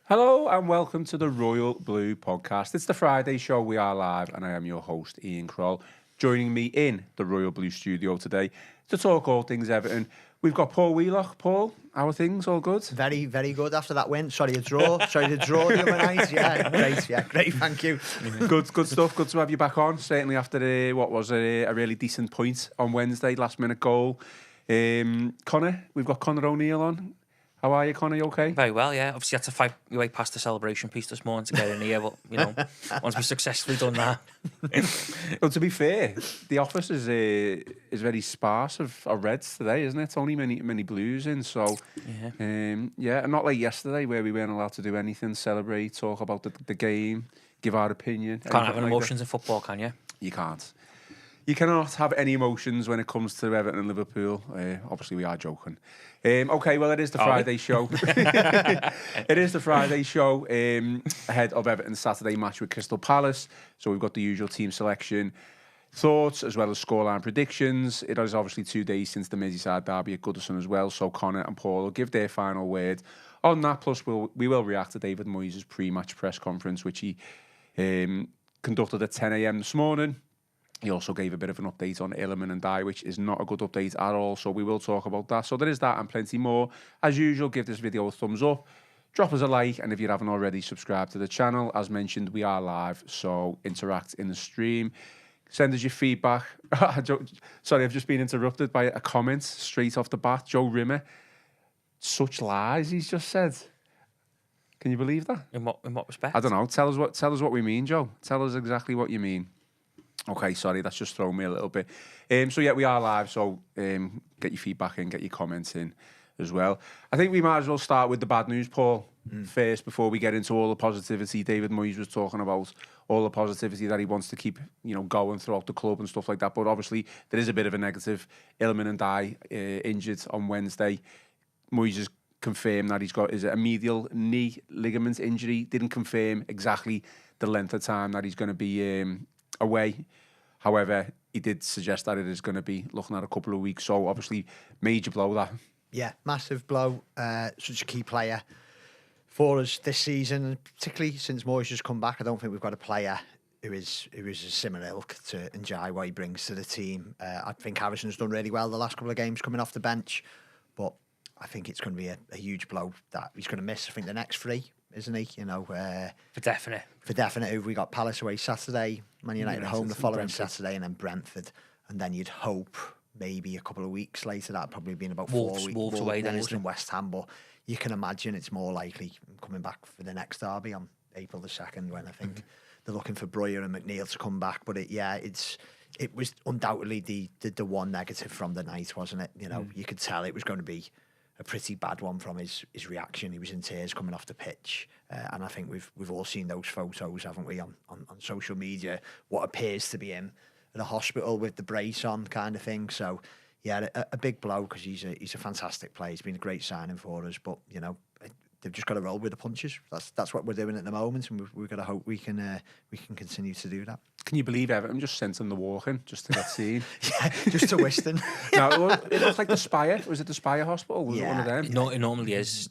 Hello and welcome to the Royal Blue Podcast. It's the Friday show. We are live and I am your host, Ian Croll. Joining me in the Royal Blue studio today to talk all things Everton, we've got Paul Wheelock. Paul, how are things? All good? Very, very good after that win. Sorry to draw the other night. Yeah, great, thank you. Good stuff. Good to have you back on. Certainly after what was a really decent point on Wednesday, last minute goal. Connor, we've got Connor O'Neill on. How are you, Connor? You okay? Very well, yeah. Obviously, had to fight your way past the celebration piece this morning to get in here, but, you know, once we've successfully done that. Well, to be fair, the office is very sparse of reds today, isn't it? It's only many blues in, so... Yeah. And not like yesterday where we weren't allowed to do anything, celebrate, talk about the game, give our opinion. Can't have emotions in football, can you? You can't. You cannot have any emotions when it comes to Everton and Liverpool. Obviously, we are joking. Okay, well, it is the Friday show. It is the Friday show ahead of Everton's Saturday match with Crystal Palace. So we've got the usual team selection, thoughts, as well as scoreline predictions. It is obviously 2 days since the Merseyside Derby at Goodison as well. So Connor and Paul will give their final word on that. Plus, we will react to David Moyes' pre-match press conference, which he conducted at 10 a.m. this morning. He also gave a bit of an update on Iliman Ndiaye, which is not a good update at all. So we will talk about that. So there is that and plenty more. As usual, give this video a thumbs up. Drop us a like. And if you haven't already, subscribe to the channel. As mentioned, we are live. So interact in the stream. Send us your feedback. Sorry, I've just been interrupted by a comment straight off the bat. Joe Rimmer. Such lies, he's just said. Can you believe that? In what respect? I don't know. Tell us what we mean, Joe. Tell us exactly what you mean. Okay, sorry, that's just thrown me a little bit. So yeah, we are live, so get your feedback in, get your comments in as well. I think we might as well start with the bad news, Paul, first, before we get into all the positivity. David Moyes was talking about all the positivity that he wants to keep, going throughout the club and stuff like that. But obviously, there is a bit of a negative. Iliman Ndiaye injured on Wednesday. Moyes has confirmed that he's got a medial knee ligament injury. Didn't confirm exactly the length of time that he's going to be away. However, he did suggest that it is going to be looking at a couple of weeks. So obviously, major blow that. Yeah, massive blow. Such a key player for us this season, and particularly since Moyes has come back. I don't think we've got a player who is a similar ilk to Ndiaye, what he brings to the team. I think Harrison's done really well the last couple of games coming off the bench, but I think it's going to be a huge blow that he's going to miss. I think the next three, isn't he? For definite. For definite. We got Palace away Saturday, Man United at home the following Saturday, and then Brentford. And then you'd hope maybe a couple of weeks later, that'd probably been about 4 weeks. Wolves away then, Wolves and West Ham. But you can imagine it's more likely coming back for the next derby on April the 2nd, when I think they're looking for Breuer and McNeil to come back. But it was undoubtedly the one negative from the night, wasn't it? You could tell it was going to be a pretty bad one from his reaction. He was in tears coming off the pitch, and I think we've all seen those photos, haven't we, on social media? What appears to be him at a hospital with the brace on, kind of thing. So yeah, a big blow, because he's a fantastic player. He's been a great signing for us, but they've just got to roll with the punches. That's what we're doing at the moment, and we've got to hope we can continue to do that. Can you believe Everton just sent him the walk-in just to get seen? Yeah, just to Whiston. No, it looks like the Spire. Was it the Spire Hospital? Was it one of them? No, it normally is.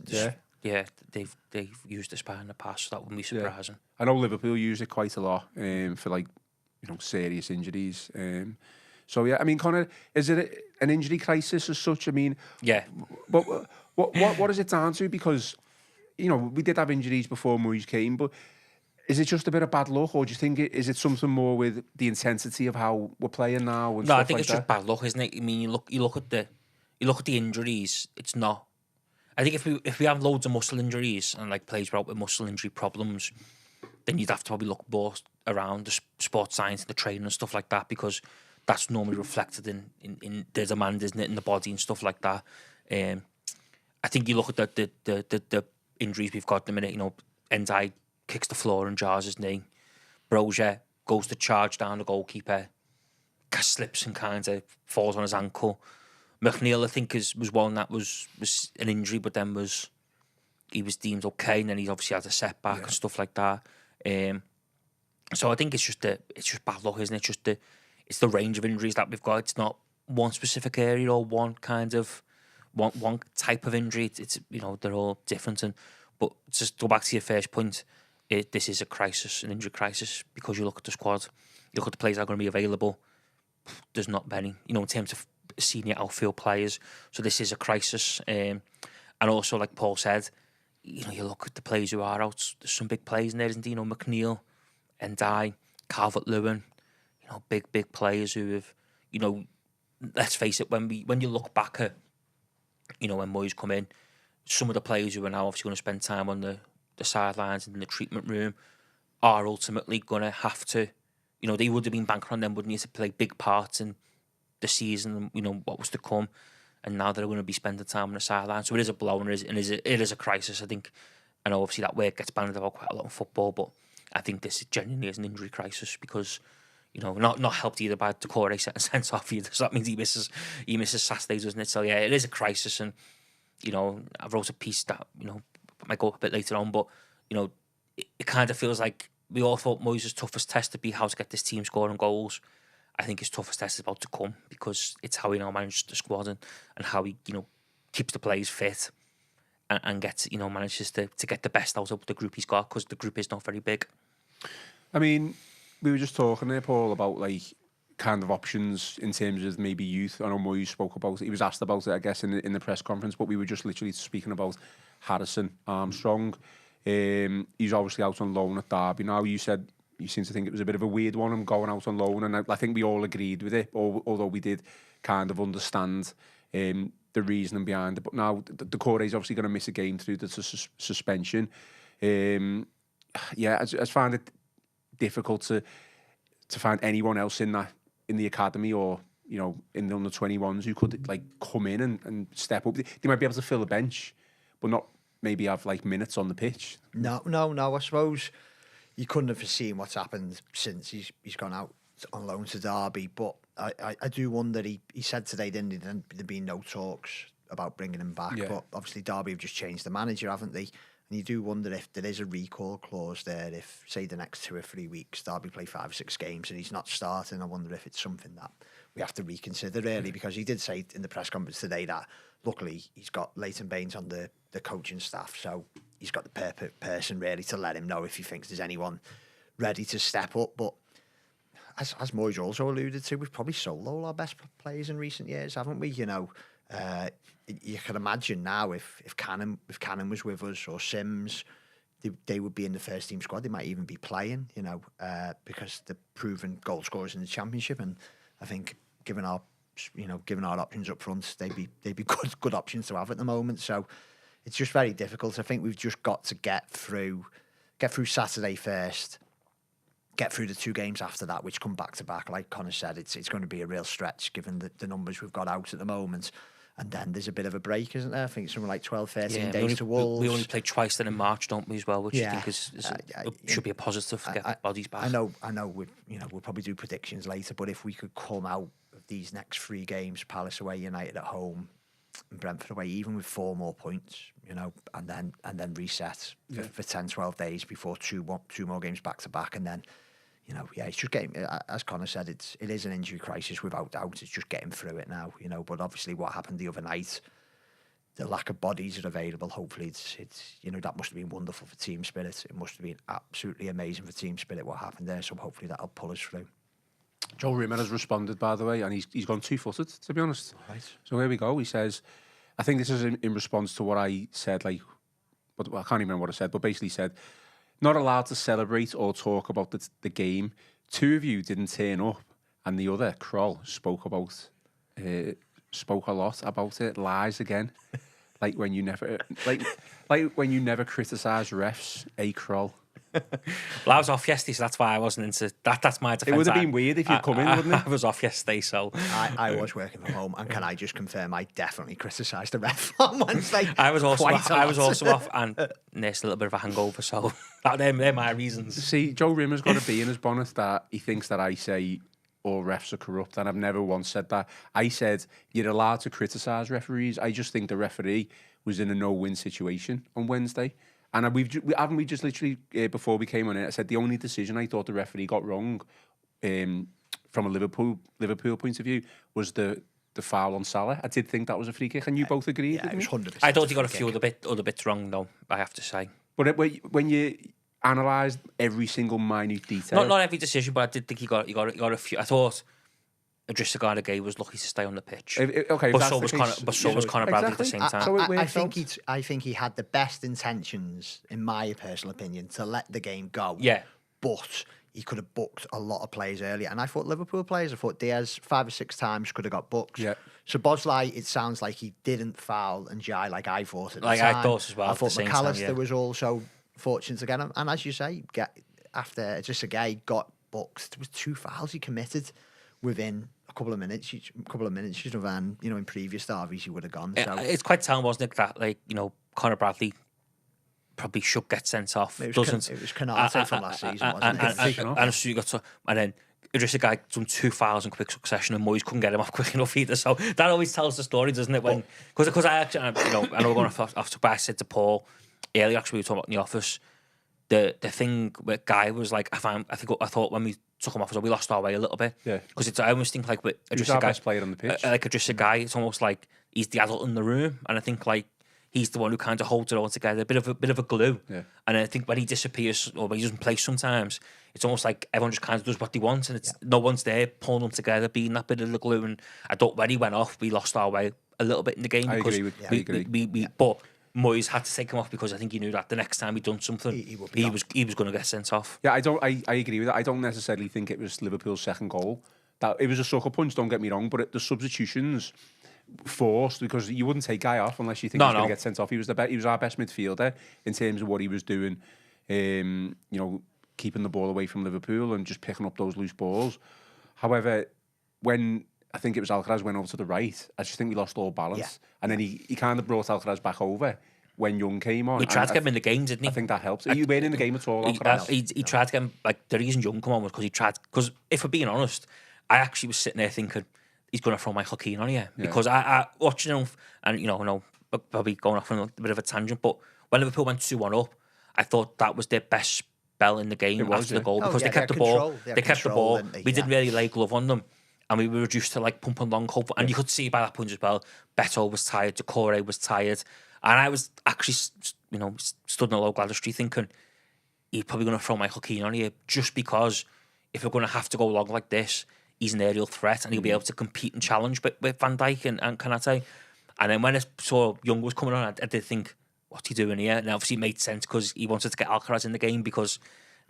Yeah, they've used the Spire in the past, so that wouldn't be surprising. I know Liverpool use it quite a lot for serious injuries. So yeah, I mean, Connor, is it an injury crisis as such? I mean, yeah. But what is it down to? Because we did have injuries before Moyes came, but is it just a bit of bad luck, or do you think is it something more with the intensity of how we're playing now? And no, I think it's just bad luck, isn't it? I mean, you look at the injuries. It's not. I think if we have loads of muscle injuries and players out with muscle injury problems, then you'd have to probably look more around the sports science and the training and stuff like that, because that's normally reflected in the demand, isn't it, in the body and stuff like that. I think you look at the injuries we've got at the minute. Ndiaye kicks the floor and jars his knee. Breuer goes to charge down the goalkeeper, slips and kind of falls on his ankle. McNeil, I think, was one that was an injury, but then he was deemed okay, and then he obviously had a setback and stuff like that. So I think it's just bad luck, isn't it? It's the range of injuries that we've got. It's not one specific area or one kind of one type of injury. It's they're all different, but But just go back to your first point, this is a crisis, an injury crisis, because you look at the squad, you look at the players that are going to be available, there's not many, in terms of senior outfield players. So this is a crisis. And also, like Paul said, you look at the players who are out, there's some big players in there, isn't there? McNeil, Ndiaye, Calvert-Lewin, big players who have, let's face it, when you look back at, when Moyes come in, some of the players who are now obviously going to spend time on the sidelines and in the treatment room are ultimately going to have to, they would have been banking on them, wouldn't you, to play big parts in the season, what was to come, and now they're going to be spending time on the sidelines. So it is a blow, and it is a crisis, I think. I know obviously that word gets bandied about quite a lot in football, but I think this genuinely is an injury crisis because, not helped either by Decore setting sense off either. So that means he misses Saturdays, doesn't it? So yeah, it is a crisis, and I wrote a piece that might go up a bit later on, but it kind of feels like we all thought Moyes' toughest test to be how to get this team scoring goals. I think his toughest test is about to come because it's how he now manages the squad and how he keeps the players fit and gets manages to get the best out of the group he's got, because the group is not very big. I mean, we were just talking there, Paul, about kind of options in terms of maybe youth. I know Moyes spoke about it. He was asked about it, I guess, in the press conference, but we were just literally speaking about Harrison Armstrong. He's obviously out on loan at Derby now. You said you seem to think it was a bit of a weird one, him going out on loan, and I think we all agreed with it, although we did kind of understand the reasoning behind it. But now the Corey's obviously going to miss a game through the suspension. I find it difficult to find anyone else in the academy or in the under-21s who could come in and step up. They might be able to fill a bench, but not maybe have minutes on the pitch. No. I suppose you couldn't have foreseen what's happened since he's gone out on loan to Derby. But I do wonder. He said today, didn't he? There'd been no talks about bringing him back. Yeah. But obviously Derby have just changed the manager, haven't they? And you do wonder if there is a recall clause there. If, say, the next 2 or 3 weeks, Derby play 5 or 6 games and he's not starting, I wonder if it's something that we have to reconsider, really, because he did say in the press conference today that, luckily, he's got Leighton Baines on the coaching staff, so he's got the perfect person, really, to let him know if he thinks there's anyone ready to step up. But as Moyes also alluded to, we've probably sold all our best players in recent years, haven't we? You can imagine now if Cannon was with us, or Sims, they would be in the first team squad. They might even be playing, because they're proven goal scorers in the Championship. And I think given our options up front, they'd be good options to have at the moment. So it's just very difficult. I think we've just got to get through Saturday first, get through the 2 games after that, which come back to back. Like Connor said, it's going to be a real stretch given the numbers we've got out at the moment. And then there's a bit of a break, isn't there? I think it's something like 12, 13 days to Wolves. We only play twice then in March, don't we, as well, which I think should be a positive to get bodies back. I know. We'll probably do predictions later, but if we could come out of these next 3 games, Palace away, United at home, and Brentford away, even with 4 more points, and then reset for 10, 12 days before 2 more games back to back, and then. It's just getting, as Connor said, it is an injury crisis without doubt. It's just getting through it now, But obviously, what happened the other night, the lack of bodies are available. Hopefully, it's that must have been wonderful for team spirit. It must have been absolutely amazing for team spirit what happened there. So hopefully that'll pull us through. Joe Rimmer has responded, by the way, and he's gone 2-footed, to be honest. Right. So here we go. He says, I think this is in response to what I said, but I can't even remember what I said, but basically said, not allowed to celebrate or talk about the game. 2 of you didn't turn up, and the other, Croll, spoke a lot about it. Lies again, like when you never criticise refs. Croll. Well, I was off yesterday, so that's why I wasn't into that. That's my defence. It would have been weird if you'd come in, wouldn't it? I was off yesterday, so I was working from home, and can I just confirm I definitely criticised the ref on Wednesday. I was also off and nursed a little bit of a hangover, so they're my reasons. See, Joe Rimmer's got a bee in his bonnet that he thinks that I say all refs are corrupt, and I've never once said that. I said you're allowed to criticise referees. I just think the referee was in a no-win situation on Wednesday. And haven't we just literally, before we came on it, I said the only decision I thought the referee got wrong from a Liverpool point of view was the the foul on Salah. I did think that was a free kick, and you both agreed. Yeah, it was 100%. I thought he got a few other bits wrong, though, I have to say. But when you analysed every single minute detail, Not every decision, but I did think he got a few. I thought Idrissa Gana Gueye was lucky to stay on the pitch. Okay, but so was Conor Bradley at the same time. So I think he had the best intentions, in my personal opinion, to let the game go. Yeah. But he could have booked a lot of players earlier. And I thought Liverpool players, I thought Diaz 5 or 6 times could have got booked. Yeah. So Bosley, it sounds like he didn't foul Ndiaye like I thought at the like time. I thought as well. I thought McAllister was was also fortunate to get him. And as you say, after Idrissa Gana got booked, there was 2 fouls he committed within a couple of minutes. Than in previous derbies he would have gone. So it's quite telling, wasn't it, that Conor Bradley probably should get sent off. It was Canate from last season, wasn't it? And then Idrissa Gana done 2 fouls in quick succession, and Moyes couldn't get him off quick enough either. So that always tells the story, doesn't it? When because I actually, I know we're going off, but I said to Paul earlier, actually, we were talking about in the office, the thing where Guy was like, I thought when we took him off, we lost our way a little bit. Yeah. Because I almost think like with Idrissa Gana, best player on the pitch. Like Idrissa Gana, it's almost like he's the adult in the room, and I think like he's the one who kind of holds it all together, a bit of a glue. Yeah. And I think when he disappears or when he doesn't play sometimes, it's almost like everyone just kind of does what they want, and no one's there pulling them together, being that bit of the glue. And I thought when he went off, we lost our way a little bit in the game. I agree. But Moyes had to take him off because I think he knew that the next time he'd done something, he was going to get sent off. Yeah, I agree with that. I don't necessarily think it was Liverpool's second goal. That it was a sucker punch. Don't get me wrong, but the substitutions forced, because you wouldn't take Guy off unless you think he's going to get sent off. He was he was our best midfielder in terms of what he was doing. Keeping the ball away from Liverpool and just picking up those loose balls. However, when I think it was Alcaraz went over to the right, I just think we lost all balance. Yeah. And then he kind of brought Alcaraz back over when Young came on. He tried to get him in the game, didn't he? I think that helps. You weren't in the game at all, Alcaraz? He tried to get him, like, the reason Young come on was because if we're being honest, I actually was sitting there thinking, he's going to throw Michael Keane on here. Yeah. Because I watching him, and, probably going off on a bit of a tangent, but when Liverpool went 2-1 up, I thought that was their best spell in the game after the goal, because they kept the ball. They kept the ball. We didn't really lay glove on them, and we were reduced to like pumping long hope. And you could see by that point as well, Beto was tired, Decore was tired, and I was actually, stood in a low ladder street thinking he's probably going to throw Michael Keane on here, just because if we're going to have to go long like this, he's an aerial threat and he'll be able to compete and challenge with Van Dijk and Konate. And then when I saw Young was coming on, I did think, what's he doing here? And obviously it made sense because he wanted to get Alcaraz in the game, because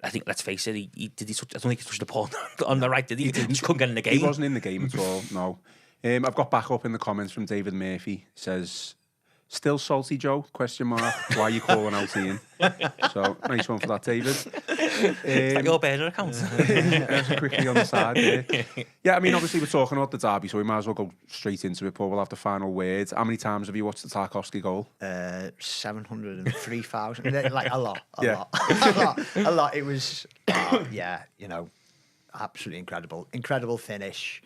I think, let's face it, I don't think he touched the ball on the right, did he? He just couldn't get in the game. He wasn't in the game at all, no. I've got back up in the comments from David Murphy. Says, still salty, Joe? ? Why are you calling out Ian? So, nice one for that, David. It's like your burner account. Quickly on the side. Yeah, I mean, obviously we're talking about the derby, so we might as well go straight into it. Paul, we'll have the final words. How many times have you watched the Tarkowski goal? 703,000. Like a lot. A lot. It was, absolutely incredible. Incredible finish.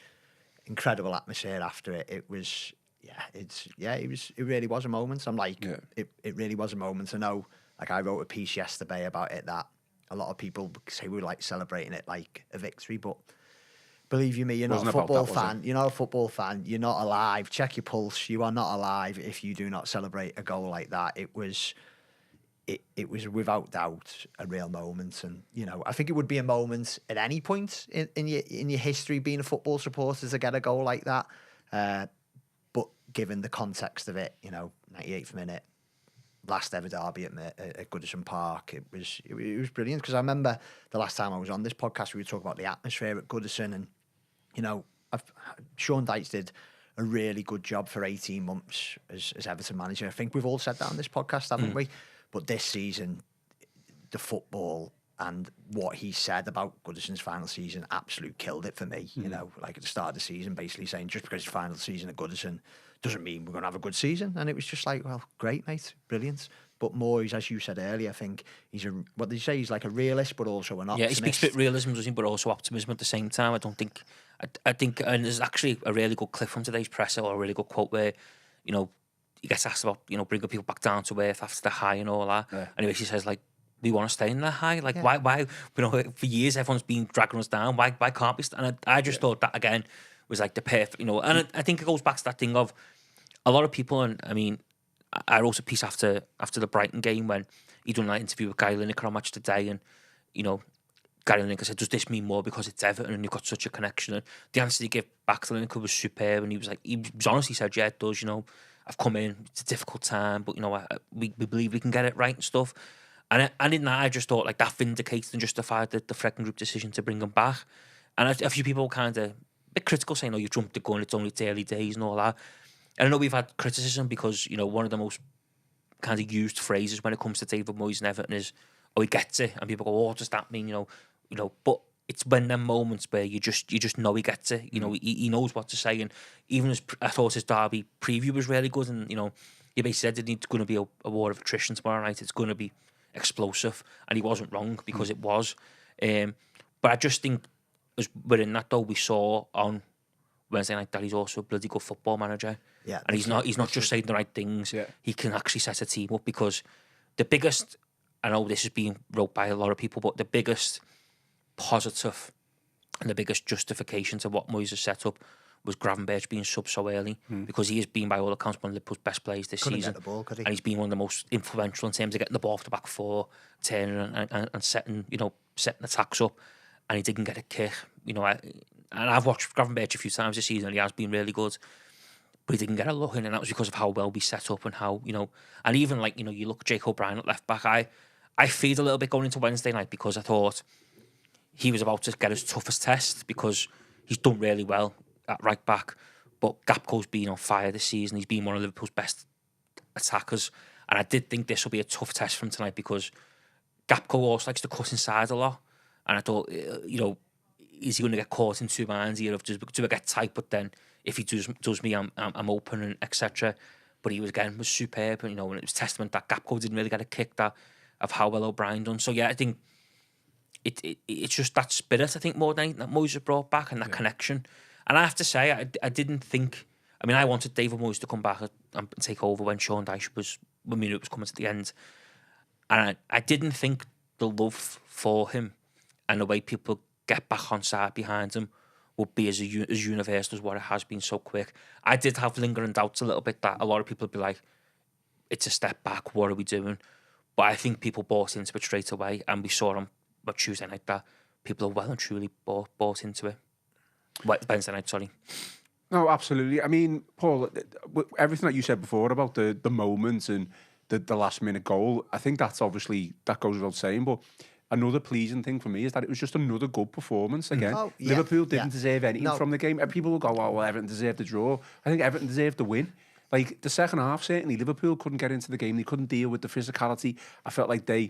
Incredible atmosphere after it. It was, it really was a moment. I'm like, it really was a moment. I know, like, I wrote a piece yesterday about it that a lot of people say we were like celebrating it like a victory, but believe you me, you're not a football fan. You're not a football fan. You're not alive. Check your pulse. You are not alive if you do not celebrate a goal like that. It was without doubt a real moment, and I think it would be a moment at any point in your history being a football supporter to get a goal like that. But given the context of it, 98th minute, last ever derby at Goodison Park, it was brilliant, because I remember the last time I was on this podcast, we were talking about the atmosphere at Goodison, and Sean Dyche did a really good job for 18 months as Everton manager. I think we've all said that on this podcast, haven't we? But this season, the football and what he said about Goodison's final season absolutely killed it for me. Like at the start of the season, basically saying just because it's final season at Goodison doesn't mean we're going to have a good season. And it was just like, well, great, mate, brilliant. But Moyes, as you said earlier, I think what did you say? He's like a realist, but also an optimist. Yeah, he speaks with realism, doesn't he? But also optimism at the same time. I think, and there's actually a really good clip from today's presser, or a really good quote where, he gets asked about, bringing people back down to earth after the high and all that. Yeah. And he basically says, like, we want to stay in that high. Like, why, for years, everyone's been dragging us down. Why can't we? And I just thought that, again, was like the perfect, And I think it goes back to that thing of a lot of people, and I mean, I wrote a piece after the Brighton game when he done that interview with Gary Lineker on Match Today, and Gary Lineker said, "Does this mean more because it's Everton and you've got such a connection?" And the answer he gave back to Lineker was superb, and he was honestly said, "Yeah, it does. I've come in. It's a difficult time, but we believe we can get it right and stuff." And in that, I just thought like that vindicated and justified the Freckin Group decision to bring him back. And a few people kind of a bit critical, saying, "Oh, you jumped the gun. It's only its early days and all that." And I know we've had criticism because one of the most kind of used phrases when it comes to David Moyes and Everton is, "Oh, he gets it," and people go, "Oh, what does that mean?" But it's when them moments where you just know he gets it. He knows what to say. And even I thought his Derby preview was really good. And he basically said it's going to be a war of attrition tomorrow night. It's going to be explosive, and he wasn't wrong because it was. But I just think as we're in that though, we saw on Wednesday night that he's also a bloody good football manager. Yeah, and he's not just saying the right things. Yeah. He can actually set a team up because the biggest, I know this is being wrote by a lot of people, but the biggest positive and the biggest justification to what Moyes has set up was Gravenberch being sub so early because he has been, by all accounts, one of Liverpool's best players this season. Get the ball, could he? And he's been one of the most influential in terms of getting the ball off the back four, turning and setting attacks up. And he didn't get a kick. And I've watched Gravenberch a few times this season, and he has been really good. But he didn't get a look in, and that was because of how well we set up and how, and even you look at Jake O'Brien at left back. I feared a little bit going into Wednesday night because I thought he was about to get his toughest test because he's done really well at right back. But Gapco's been on fire this season. He's been one of Liverpool's best attackers. And I did think this will be a tough test for him tonight because Gapco also likes to cut inside a lot. And I thought, is he going to get caught in two minds here of do I get tight? But then if he does me, I'm open and etc. But he was superb. And, and it was testament that Gapco didn't really get a kick of how well O'Brien done. So yeah, I think it's just that spirit, I think, more than anything that Moyes has brought back and that connection. And I have to say, I didn't think... I mean, I wanted David Moyes to come back and take over when Sean Dyche when we knew it was coming to the end. And I didn't think the love for him and the way people get back on side behind him would be as universal as what it has been so quick. I did have lingering doubts a little bit that a lot of people would be like, it's a step back, what are we doing? But I think people bought into it straight away, and we saw on Tuesday night that people are well and truly bought into it. Wednesday night, sorry. No, absolutely. I mean, Paul, everything that you said before about the moments and the last minute goal, I think that's obviously, that goes without saying, but another pleasing thing for me is that it was just another good performance again. Oh, yeah, Liverpool didn't deserve anything from the game. People will go, "Oh, well, Everton deserved the draw." I think Everton deserved the win. Like, the second half, certainly, Liverpool couldn't get into the game. They couldn't deal with the physicality. I felt like they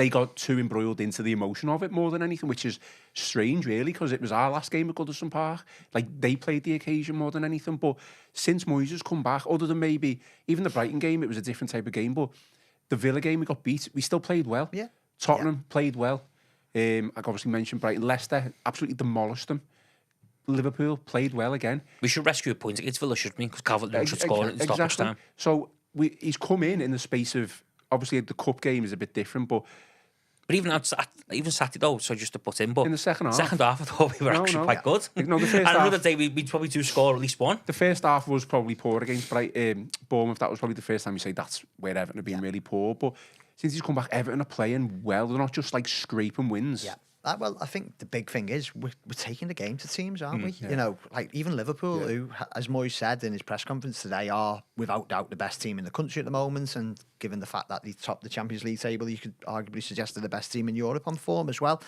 got too embroiled into the emotion of it more than anything, which is strange, really, because it was our last game at Goodison Park. Like, they played the occasion more than anything. But since Moyes has come back, other than maybe even the Brighton game, it was a different type of game. But the Villa game, we got beat. We still played well. Yeah. Tottenham played well. I obviously mentioned Brighton. Leicester absolutely demolished them. Liverpool played well again. We should rescue a point against Villa, shouldn't we? Because Calvert-Lewin should score it in stoppage time. So he's come in the space of, obviously the cup game is a bit different, but even Saturday though, so just to put in, but in the second half, I thought we were actually quite good. No, the first and another day we'd probably do score at least one. The first half was probably poor against Bournemouth. That was probably the first time you say that's where Everton have been really poor. But since he's come back, Everton are playing well. They're not just like scraping wins. Yeah. Well, I think the big thing is we're taking the game to teams, aren't we? Yeah. Like even Liverpool, who, as Moyes said in his press conference today, are without doubt the best team in the country at the moment. And given the fact that they top the Champions League table, you could arguably suggest they're the best team in Europe on form as well.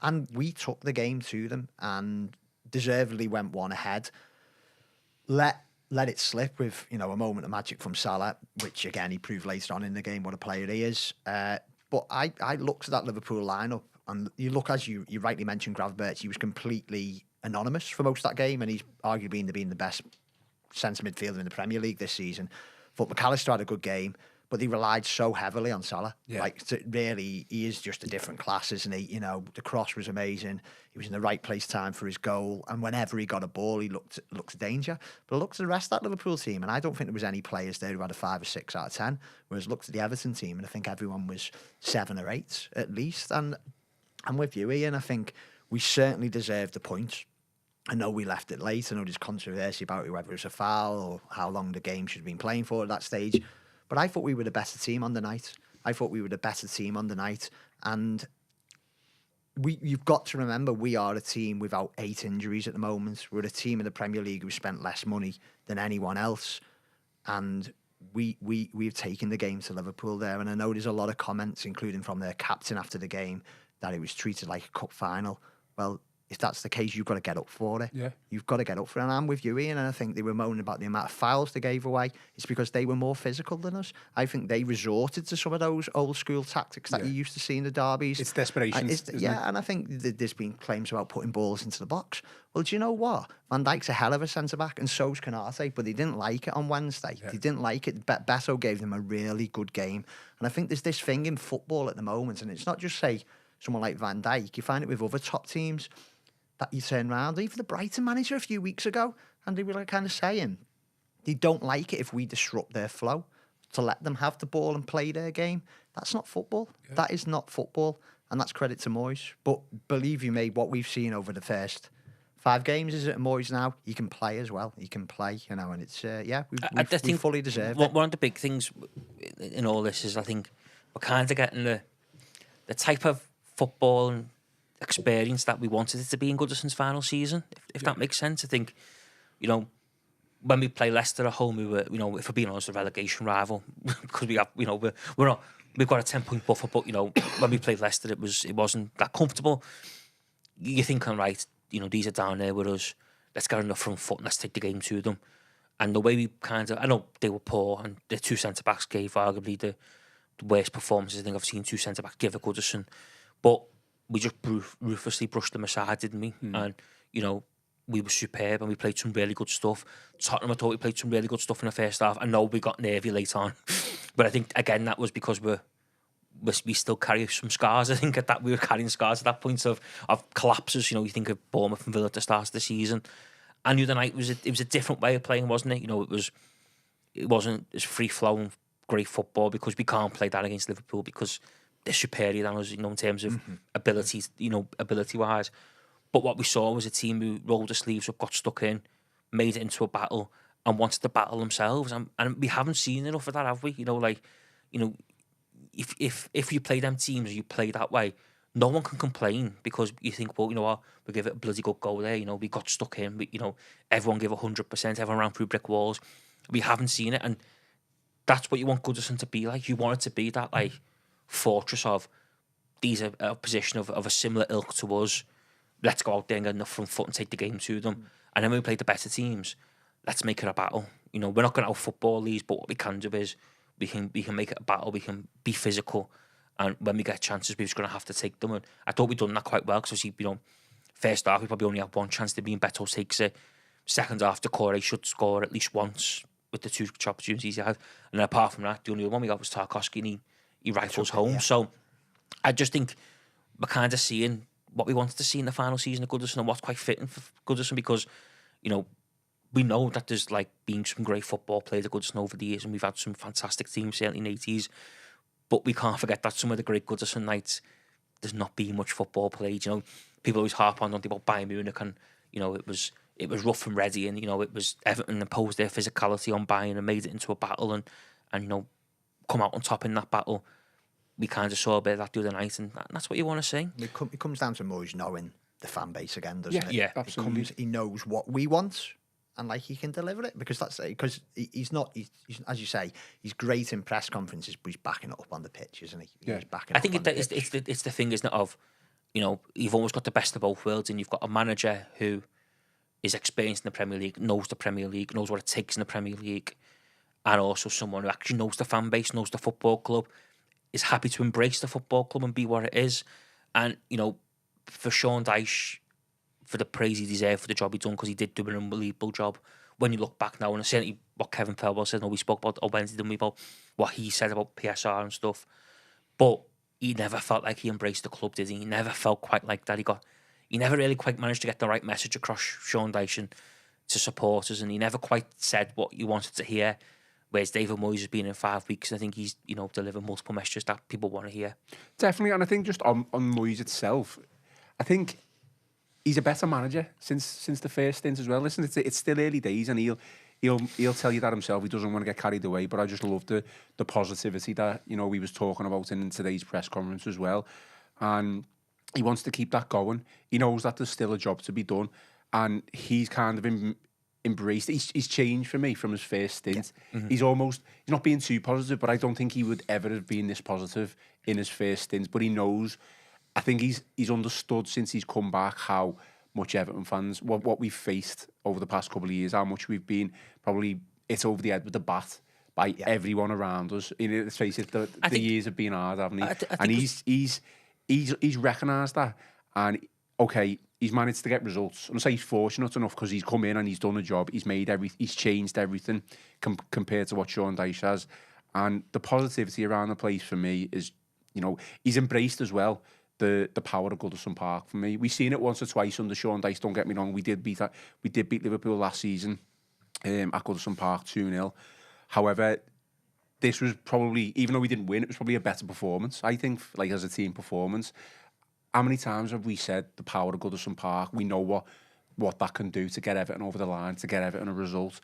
And we took the game to them and deservedly went one ahead. Let it slip with, a moment of magic from Salah, which again, he proved later on in the game what a player he is. But I looked at that Liverpool lineup, and you look, as you rightly mentioned, Gravenberch, he was completely anonymous for most of that game, and he's arguably been the best centre midfielder in the Premier League this season. But McAllister had a good game, but he relied so heavily on Salah. Yeah. Like, really, he is just a different class, isn't he? The cross was amazing. He was in the right place, time for his goal, and whenever he got a ball, he looked danger. But I looked at the rest of that Liverpool team, and I don't think there was any players there who had a 5 or 6 out of 10. Whereas I looked at the Everton team, and I think everyone was 7 or 8 at least. And I'm with you, Ian. I think we certainly deserved the point. I know we left it late. I know there's controversy about whether it's a foul or how long the game should have been playing for at that stage. But I thought we were the better team on the night. And you've got to remember, we are a team without 8 injuries at the moment. We're a team in the Premier League who spent less money than anyone else. And we've taken the game to Liverpool there. And I know there's a lot of comments, including from their captain after the game, that it was treated like a cup final. Well, if that's the case, you've got to get up for it. Yeah. You've got to get up for it. And I'm with you, Ian. And I think they were moaning about the amount of fouls they gave away. It's because they were more physical than us. I think they resorted to some of those old school tactics that you used to see in the derbies. It's desperation. And I think there's been claims about putting balls into the box. Well, do you know what? Van Dijk's a hell of a centre-back, and so's Canate, but they didn't like it on Wednesday. Yeah. They didn't like it. Beto gave them a really good game. And I think there's this thing in football at the moment, and it's not just, say, someone like Van Dijk. You find it with other top teams that you turn around. Even the Brighton manager a few weeks ago, and they were kind of saying they don't like it if we disrupt their flow, to let them have the ball and play their game. That's not football. Yeah. That is not football, and that's credit to Moyes. But believe you me, what we've seen over the first 5 games is at Moyes now. He can play as well. He can play, and it's we fully deserve it. One of the big things in all this is, I think, we're kind of getting the type of football and experience that we wanted it to be in Goodison's final season, if that makes sense. I think, when we play Leicester at home, we were, if we're being honest, a relegation rival, because we have, we've got a 10-point buffer, but when we played Leicester, it wasn't that comfortable. You're thinking, right, these are down there with us. Let's get on the front foot and let's take the game to them. And the way we I know they were poor, and the 2 centre backs gave arguably the worst performances I think I've seen 2 centre backs give at Goodison, but we just ruthlessly brushed them aside, didn't we? And, we were superb and we played some really good stuff. Tottenham, I thought we played some really good stuff in the first half. I know we got nervy late on. But I think, again, that was because we still carry some scars. I think that we were carrying scars at that point of collapses. You think of Bournemouth and Villa at the start of the season. And the other night, it was a different way of playing, wasn't it? It wasn't as free-flowing, great football, because we can't play that against Liverpool because they're superior than us, in terms of abilities, ability-wise. But what we saw was a team who rolled their sleeves up, got stuck in, made it into a battle, and wanted to battle themselves. And we haven't seen enough of that, have we? If you play them teams, you play that way, no one can complain, because you think, well, you know what, we give it a bloody good go there. We got stuck in. Everyone gave 100%. Everyone ran through brick walls. We haven't seen it, and that's what you want Goodison to be like. You want it to be that fortress of these are a position of a similar ilk to us. Let's go out there and get on the front foot and take the game to them. And then when we play the better teams, let's make it a battle. We're not going to out football these, but what we can do is we can make it a battle. We can be physical, and when we get chances, we're just going to have to take them. And I thought we'd done that quite well, because first half we probably only had one chance to be in. Beto takes it. Second half, Decore should score at least once with the 2 opportunities he had. And then apart from that, the only one we got was Tarkowski, and he rifles home. Yeah. So I just think we're kind of seeing what we wanted to see in the final season of Goodison, and what's quite fitting for Goodison, because, we know that there's been some great football played at Goodison over the years, and we've had some fantastic teams, certainly in the 80s, but we can't forget that some of the great Goodison nights, there's not been much football played. People always harp on, don't they, about Bayern Munich, and, it was rough and ready, and, it was Everton imposed their physicality on Bayern and made it into a battle, and come out on top in that battle. We kind of saw a bit of that the other night, and that's what you want to see. It comes down to Moyes knowing the fan base again, doesn't it? Yeah, absolutely. He knows what we want, and he can deliver it, because he's not. He's, as you say, he's great in press conferences, but he's backing it up on the pitch, isn't he? Yeah. He's backing. I think it's the thing, isn't it? Of you've almost got the best of both worlds, and you've got a manager who is experienced in the Premier League, knows the Premier League, knows what it takes in the Premier League, and also someone who actually knows the fan base, knows the football club, is happy to embrace the football club and be what it is. And, for Sean Dyche, for the praise he deserved for the job he done, because he did do an unbelievable job. When you look back now, and certainly what Kevin Felwell said, we spoke about on Wednesday, didn't we, about what he said about PSR and stuff. But he never felt like he embraced the club, did he? He never felt quite like that. He never really quite managed to get the right message across, Sean Dyche, and to supporters, and he never quite said what you wanted to hear. Whereas David Moyes has been in 5 weeks, I think he's, delivered multiple messages that people want to hear. Definitely, and I think just on Moyes itself, I think he's a better manager since the first stint as well. Listen, it's still early days, and he'll tell you that himself. He doesn't want to get carried away, but I just love the positivity that he was talking about in today's press conference as well, and he wants to keep that going. He knows that there's still a job to be done, and he's kind of embraced. He's changed for me from his first stint. Yeah. He's not being too positive, but I don't think he would ever have been this positive in his first stint. But he knows. I think he's understood since he's come back how much Everton fans, what we've faced over the past couple of years, how much we've been probably hit over the head with the bat by everyone around us. Let's face it, the years have been hard, haven't he? And he's recognised that. And okay, he's managed to get results. I'm say he's fortunate enough because he's come in and he's done a job. He's changed everything compared to what Sean Dyche has. And the positivity around the place for me is, he's embraced as well the power of Goodison Park for me. We've seen it once or twice under Sean Dyche, don't get me wrong. We did beat Liverpool last season at Goodison Park 2-0. However, this was probably, even though we didn't win, it was probably a better performance, I think, like as a team performance. How many times have we said the power of Goodison Park? We know what that can do to get Everton over the line, to get Everton a result.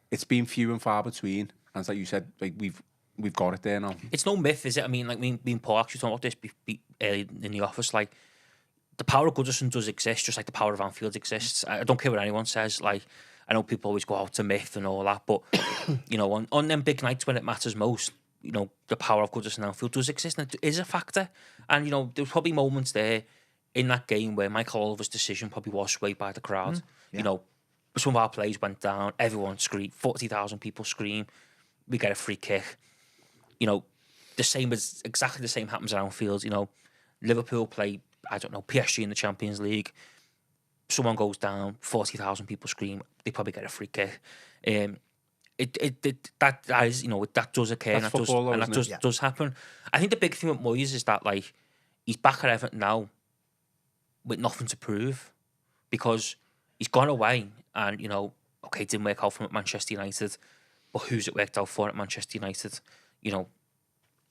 It's been few and far between. And like you said, like we've got it there now. It's no myth, is it? I mean, like me and Paul actually talking about this early in the office. Like, the power of Goodison does exist, just like the power of Anfield exists. I don't care what anyone says. Like, I know people always go out to myth and all that, but on them big nights when it matters most, the power of Goodison Anfield does exist, and it is a factor. And there's probably moments there in that game where Michael Oliver's decision probably was swayed by the crowd. Some of our plays went down, everyone screamed, 40,000 people scream, we get a free kick. Exactly the same happens at Anfield. Liverpool play, I don't know, PSG in the Champions League. Someone goes down, 40,000 people scream, they probably get a free kick. That does occur. That's football, and that does happen. I think the big thing with Moyes is that, like, he's back at Everton now with nothing to prove, because he's gone away and, okay, it didn't work out for him at Manchester United, but who's it worked out for at Manchester United?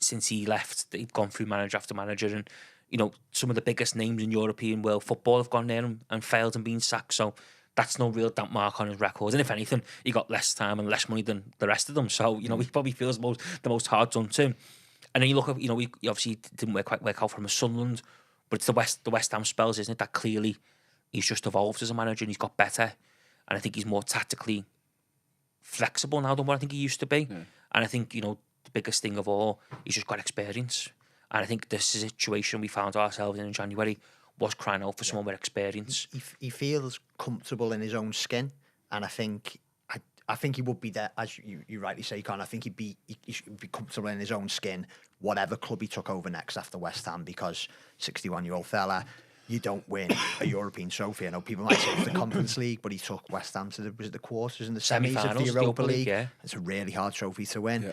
Since he left, he'd gone through manager after manager, and some of the biggest names in European world football have gone there and failed and been sacked. So that's no real damp mark on his record. And if anything, he got less time and less money than the rest of them. So he probably feels the most hard done to him. And then you look at, he obviously didn't work out for him at Sunderland, but it's the West Ham spells, isn't it? That clearly he's just evolved as a manager and he's got better. And I think he's more tactically flexible now than what I think he used to be. Yeah. And I think, the biggest thing of all, he's just got experience. And I think the situation we found ourselves in January was crying out for someone with experience. He feels comfortable in his own skin, and I think he would be there, as you rightly say, Con. I think he should be comfortable in his own skin, whatever club he took over next after West Ham, because 61-year-old fella, you don't win a European trophy. I know people might say it's the Conference League, but he took West Ham to the quarters and the semis of the Europa League. Yeah. It's a really hard trophy to win. Yeah.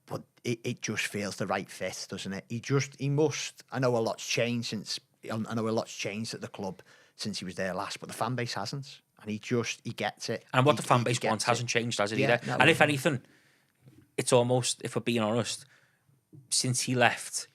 But it just feels the right fit, doesn't it? He must. I know a lot's changed at the club since he was there last, but the fan base hasn't, and he gets it. And what the fan base wants hasn't changed, has it either? No, and if anything, it's almost, if we're being honest, since he left,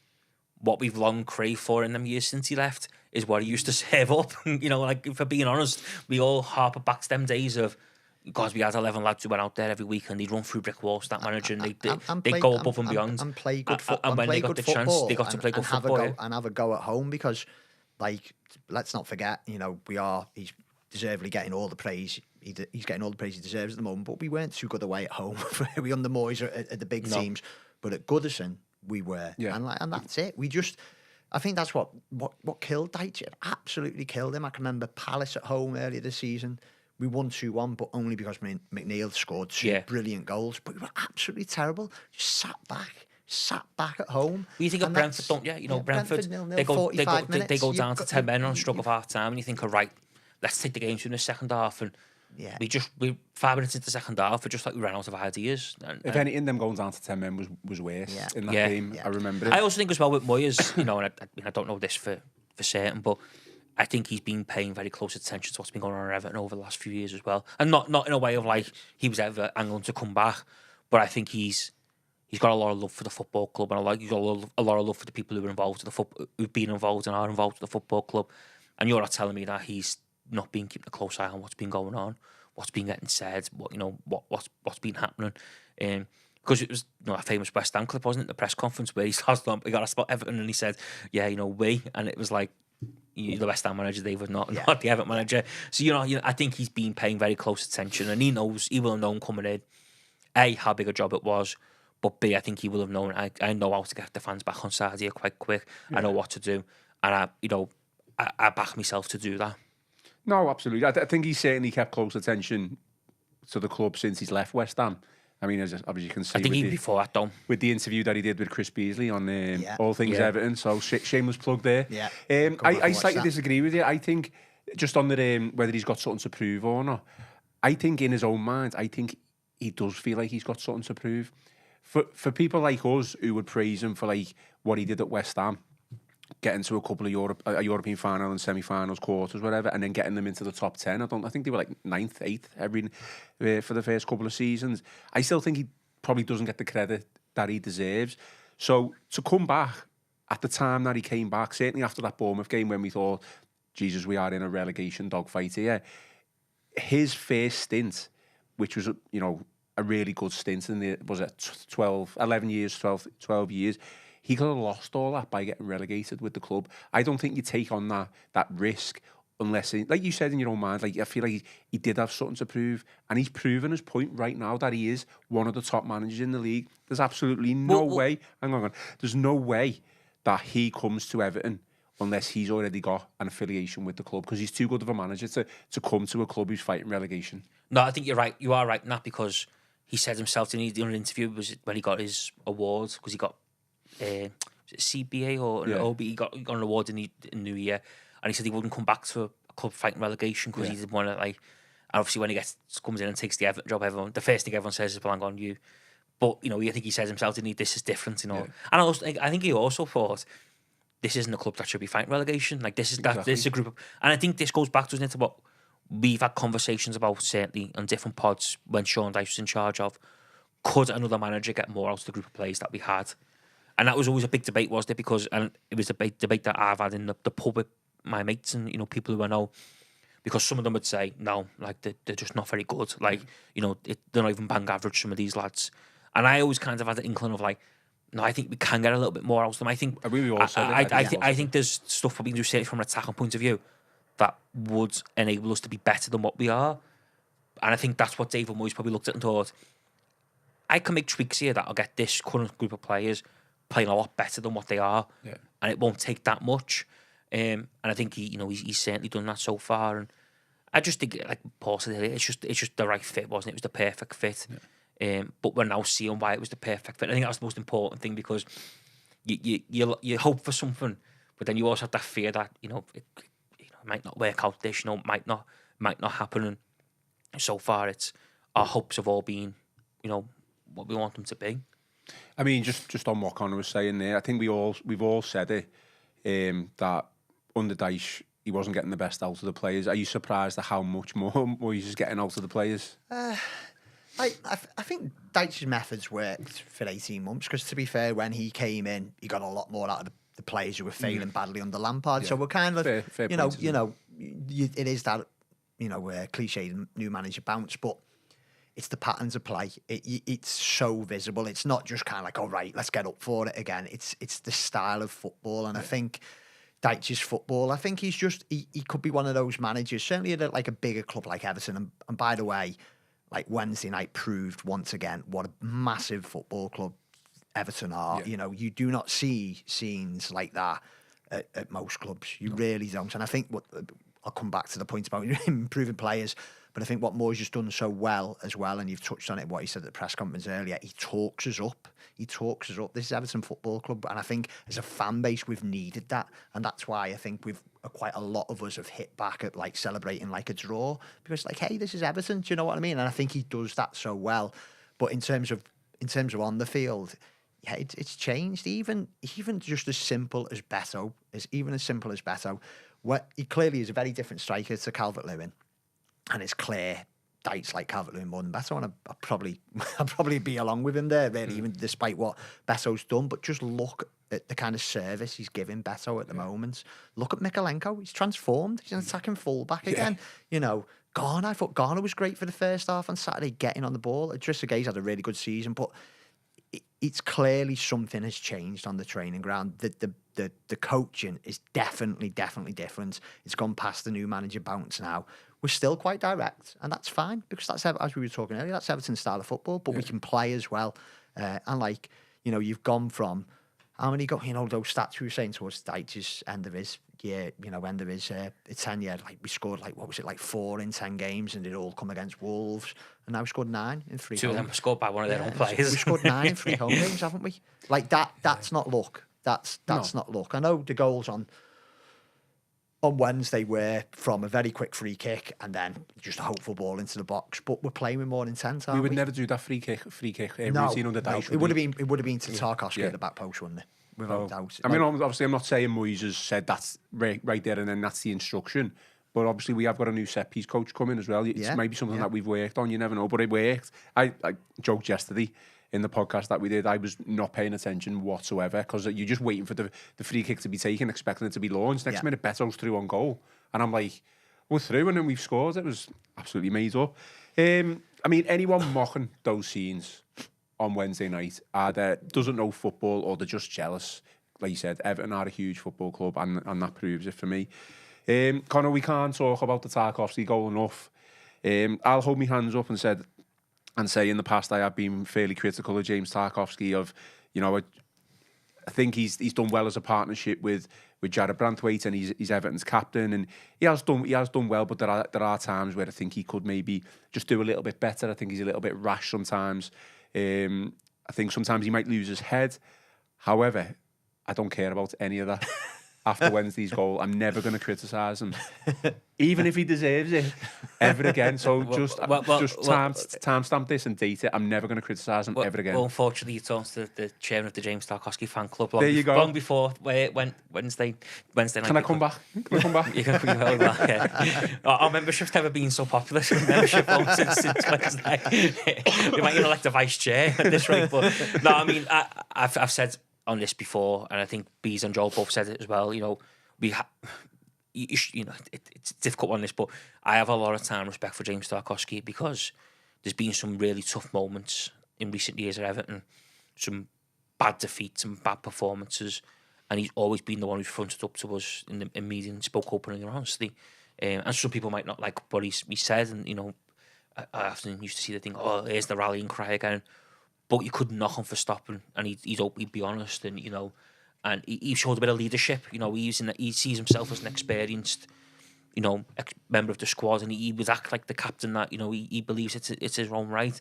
what we've long craved for in them years since he left is what he used to serve up. Like, if we're being honest, we all harper back to them days of, because we had 11 lads who went out there every week and they'd run through brick walls, that manager, and they'd go above and beyond. And play good football. And when they got the chance, they got to play good football. And have a go at home, because, like, let's not forget, he's deservedly getting all the praise. He's getting all the praise he deserves at the moment, but we weren't too good away at home. We under Moyes at the big teams. But at Goodison, we were. Yeah. And that's it. I think that's what killed Dyche. It absolutely killed him. I can remember Palace at home earlier this season. We won 2-1, but only because McNeil scored two brilliant goals. But we were absolutely terrible. Just sat back at home. You think of Brentford, don't you? Brentford, 45 minutes. They go down to 10 men on stroke of half time, and you think, right, let's take the game in the second half. And we 5 minutes into the second half, we ran out of ideas. If anything, them going down to 10 men was worse in that game. Yeah. I remember it. I also think as well with Moyes, and I don't know this for certain, but I think he's been paying very close attention to what's been going on at Everton over the last few years as well. And not in a way of like he was ever angling to come back, but I think he's got a lot of love for the football club, and he's got a lot of love for the people who are involved in who've been involved and are involved with the football club. And you're not telling me that he's not been keeping a close eye on what's been going on, what's been getting said, what's been happening. Because it was a famous West Ham clip, wasn't it? The press conference where he got asked about Everton and he said, we, and it was like, the West Ham manager, David, not the Everton manager. So I think he's been paying very close attention, and he will have known coming in, A, how big a job it was, but B, I think he will have known I know how to get the fans back on side here quite quick. I know what to do, and I back myself to do that. No, absolutely. I think he's certainly kept close attention to the club since he's left West Ham. I mean, as you can see, I think even before that, though, with the interview that he did with Chris Beasley on All Things Everton, so shameless plug there. Yeah, I slightly disagree with you. I think just on the whether he's got something to prove or not. I think in his own mind, I think he does feel like he's got something to prove. For people like us who would praise him for like what he did at West Ham, getting to a couple of a European final and semi-finals, quarters, whatever, and then getting them into the top 10. I think they were like 9th, 8th for the first couple of seasons. I still think he probably doesn't get the credit that he deserves. So to come back at the time that he came back, certainly after that Bournemouth game when we thought, Jesus, we are in a relegation dogfight here. His first stint, which was a really good stint in the 11 years, 12 years. He could have lost all that by getting relegated with the club. I don't think you take on that risk unless, like you said in your own mind, like I feel like he did have something to prove, and he's proven his point right now that he is one of the top managers in the league. There's absolutely no way. Hang on. There's no way that he comes to Everton unless he's already got an affiliation with the club, because he's too good of a manager to come to a club who's fighting relegation. No, I think you're right. You are right in that, because he said himself in the interview was when he got his award, because he got CBA or OB, he got an award in the New Year, and he said he wouldn't come back to a club fighting relegation because he didn't want to, like, and obviously when he comes in and takes the Everton job, the first thing everyone says is, well, I'm on you. But, I think he says himself, this is different, And I think he also thought, this isn't a club that should be fighting relegation. Like, this is a group of, and I think this goes back, doesn't it, to what we've had conversations about, certainly on different pods when Sean Dyche was in charge of, could another manager get more out of the group of players that we had? And that was always a big debate, wasn't it? Because, and it was a big debate that I've had in the pub with my mates and, people who I know, because some of them would say, no, like, they're just not very good. Like, they're not even bang average, some of these lads. And I always kind of had the inkling of, like, no, I think we can get a little bit more out of them. I think I think there's stuff we can do, certainly from an attacking point of view, that would enable us to be better than what we are. And I think that's what David Moyes probably looked at and thought, I can make tweaks here that'll get this current group of players playing a lot better than what they are, and it won't take that much. And I think he's certainly done that so far. And I just think, like Paul said earlier, it's just the right fit, wasn't it? It was the perfect fit. But we're now seeing why it was the perfect fit. I think that's the most important thing, because you hope for something, but then you also have that fear that it might not work out. This might not happen. And so far, our hopes have all been what we want them to be. I mean, just on what Connor was saying there, I think we've all said it, that under Dyche he wasn't getting the best out of the players. Are you surprised at how much more Moyes is getting out of the players? I think Dyche's methods worked for 18 months, because to be fair, when he came in, he got a lot more out of the players who were failing badly under Lampard. So we're kind of, fair it is that, cliche new manager bounce, but it's the patterns of play. It's so visible. It's not just kind of like, all right, let's get up for it again. It's the style of football. And I think Dyche's football, I think he's just, he could be one of those managers, certainly at like a bigger club like Everton. And by the way, like Wednesday night proved once again what a massive football club Everton are. You do not see scenes like that at most clubs. You really don't. And I think I'll come back to the point about improving players, but I think what Moyes has done so well as well, and you've touched on it, what he said at the press conference earlier, he talks us up. This is Everton Football Club, and I think as a fan base we've needed that, and that's why I think quite a lot of us have hit back at like celebrating like a draw, because like, hey, this is Everton, do you know what I mean? And I think he does that so well. But in terms of on the field, yeah, it's changed. Even just as simple as Beto, where he clearly is a very different striker to Calvert-Lewin, and it's clear Dyche's like Calvert-Lewin more than Beto, and I'd probably be along with him there, really, even despite what Beto's done. But just look at the kind of service he's giving Beto at the moment. Look at Mikalenko. He's transformed. He's an attacking fullback again. You know, Garner, I thought Garner was great for the first half on Saturday, getting on the ball. Idrissa Gueye's had a really good season, but it's clearly something has changed on the training ground. The coaching is definitely different. It's gone past the new manager bounce now. We're still quite direct, and that's fine, because that's, as we were talking earlier, that's Everton's style of football, but we can play as well. And like, you know, you've gone from, how many got, you know, those stats we were saying towards Dyche's end of his year, you know, end of his tenure, like we scored like, what was it, like 4 in 10 games, and it all come against Wolves, and now we scored 9 in 3 2 of them were scored by one of their own players. We scored 9 in 3 home games, haven't we? Like that's not luck. That's not luck. I know the goals on Wednesday were from a very quick free kick and then just a hopeful ball into the box, but we're playing with more intent, aren't we? We would never do that free kick no, routine under Dyche. It would have been to Tarkowski at the back post, wouldn't it? Without doubt. I mean, obviously, I'm not saying Moyes has said that's right there and then that's the instruction, but obviously we have got a new set piece coach coming as well. It's maybe something that we've worked on. You never know, but it worked. I joked yesterday in the podcast that we did, I was not paying attention whatsoever, because you're just waiting for the free kick to be taken, expecting it to be launched. Next minute, Beto's through on goal. And I'm like, we're through, and then we've scored. It was absolutely made up. I mean, anyone mocking those scenes on Wednesday night doesn't know football, or they're just jealous. Like you said, Everton are a huge football club, and that proves it for me. Conor, we can't talk about the Tarkowski goal enough. I'll hold my hands up and say in the past I have been fairly critical of James Tarkowski. Of, you know, I think he's done well as a partnership with Jared Branthwaite, and he's Everton's captain, and he has done well. But there are times where I think he could maybe just do a little bit better. I think he's a little bit rash sometimes. I think sometimes he might lose his head. However, I don't care about any of that. After Wednesday's goal, I'm never going to criticise him, even if he deserves it, ever again. So just timestamp this and date it. I'm never going to criticise him ever again. Well, unfortunately, you talked to the chairman of the James Tarkowski fan club long before Wednesday night. Can I come back? You can come back. Our membership's never been so popular. Membership since Wednesday. They might even elect a vice chair at this rate. But no, I mean, I've said on this before, and I think Bees and Joel both said it as well. You know, it's a difficult one, this, but I have a lot of time and respect for James Tarkowski, because there's been some really tough moments in recent years at Everton, some bad defeats and bad performances, and he's always been the one who's fronted up to us in the media and spoke openly and honestly. And some people might not like what he said, and you know, I often used to see the thing, oh, here's the rallying cry again. But you couldn't knock him for stopping, and he'd be honest, and you know, and he showed a bit of leadership. You know, he sees himself as an experienced, you know, member of the squad, and he would act like the captain that, you know, he believes it's his own right.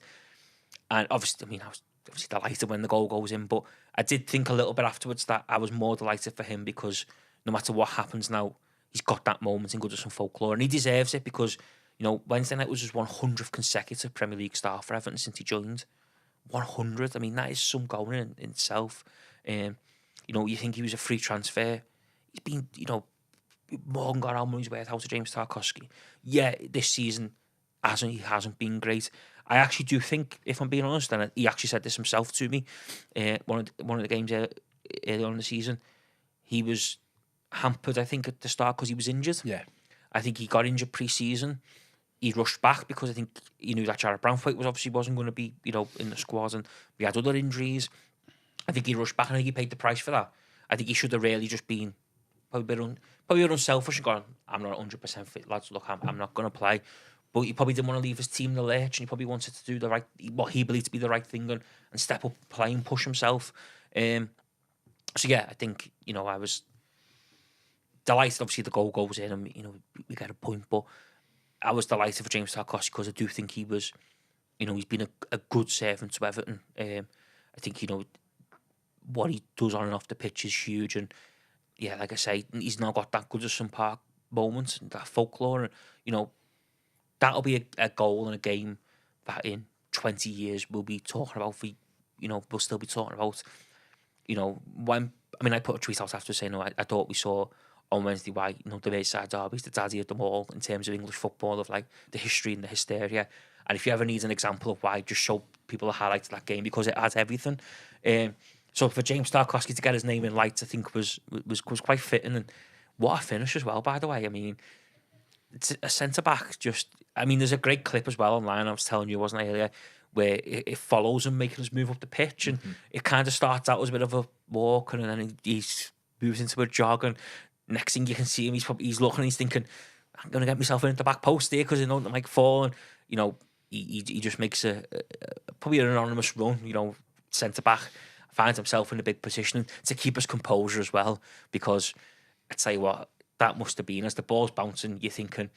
And obviously, I mean, I was obviously delighted when the goal goes in, but I did think a little bit afterwards that I was more delighted for him, because no matter what happens now, he's got that moment in Goodison folklore, and he deserves it, because, you know, Wednesday night was his 100th consecutive Premier League start for Everton since he joined. 100. I mean, that is some going in itself. You know, you think he was a free transfer. He's been, you know, more than got our money's worth out of James Tarkowski. Yeah, this season he hasn't been great. I actually do think, if I'm being honest, and he actually said this himself to me, one of the games early on in the season, he was hampered, I think, at the start because he was injured. Yeah. I think he got injured pre-season. He rushed back because I think he knew that Jared Branthwaite wasn't going to be, you know, in the squad, and we had other injuries. I think he rushed back, and I think he paid the price for that. I think he should have really just been probably a bit unselfish and gone, I'm not 100% fit, lads, look, I'm not going to play. But he probably didn't want to leave his team in the lurch, and he probably wanted to do what he believed to be the right thing, and step up, play and push himself. So yeah, I think, you know, I was delighted. Obviously the goal goes in, and, you know, we get a point, but I was delighted for James Tarkowski, because I do think he was, you know, he's been a good servant to Everton. I think, you know, what he does on and off the pitch is huge, and yeah, like I say, he's now got that Goodison Park moment, that folklore, and, you know, that'll be a goal and a game that in 20 years we'll be talking about. We'll still be talking about, you know, I put a tweet out after saying, I thought we saw on Wednesday why, you know, the Merseyside Derby is the daddy of them all in terms of English football, of like the history and the hysteria. And if you ever need an example of why, just show people the highlights of that game, because it has everything. So for James Tarkowski to get his name in lights, I think was quite fitting. And what a finish as well, by the way. I mean, it's a centre-back just... I mean, there's a great clip as well online, I was telling you, wasn't I, earlier, where it follows him making his move up the pitch, and it kind of starts out as a bit of a walk, and then he moves into a jog, and next thing you can see him, he's looking, he's thinking, I'm going to get myself into the back post here because I know I might fall, and, you know, he just makes probably an anonymous run, you know, centre-back, finds himself in a big position to keep his composure as well, because I tell you what, that must have been, as the ball's bouncing, you're thinking,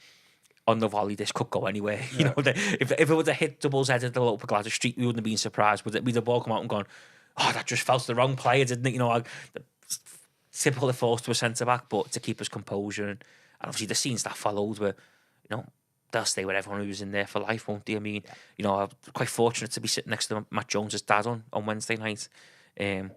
on the volley, this could go anywhere. You know, if it would have hit doubles headed the local Glasgow Street, we wouldn't have been surprised. Would the ball come out and gone, oh, that just fell to the wrong player, didn't it? You know, typical of force to a centre back, but to keep his composure, and obviously the scenes that followed were, you know, they'll stay with everyone who's in there for life, won't they? I mean, you know, I'm quite fortunate to be sitting next to Matt Jones's dad on Wednesday night. And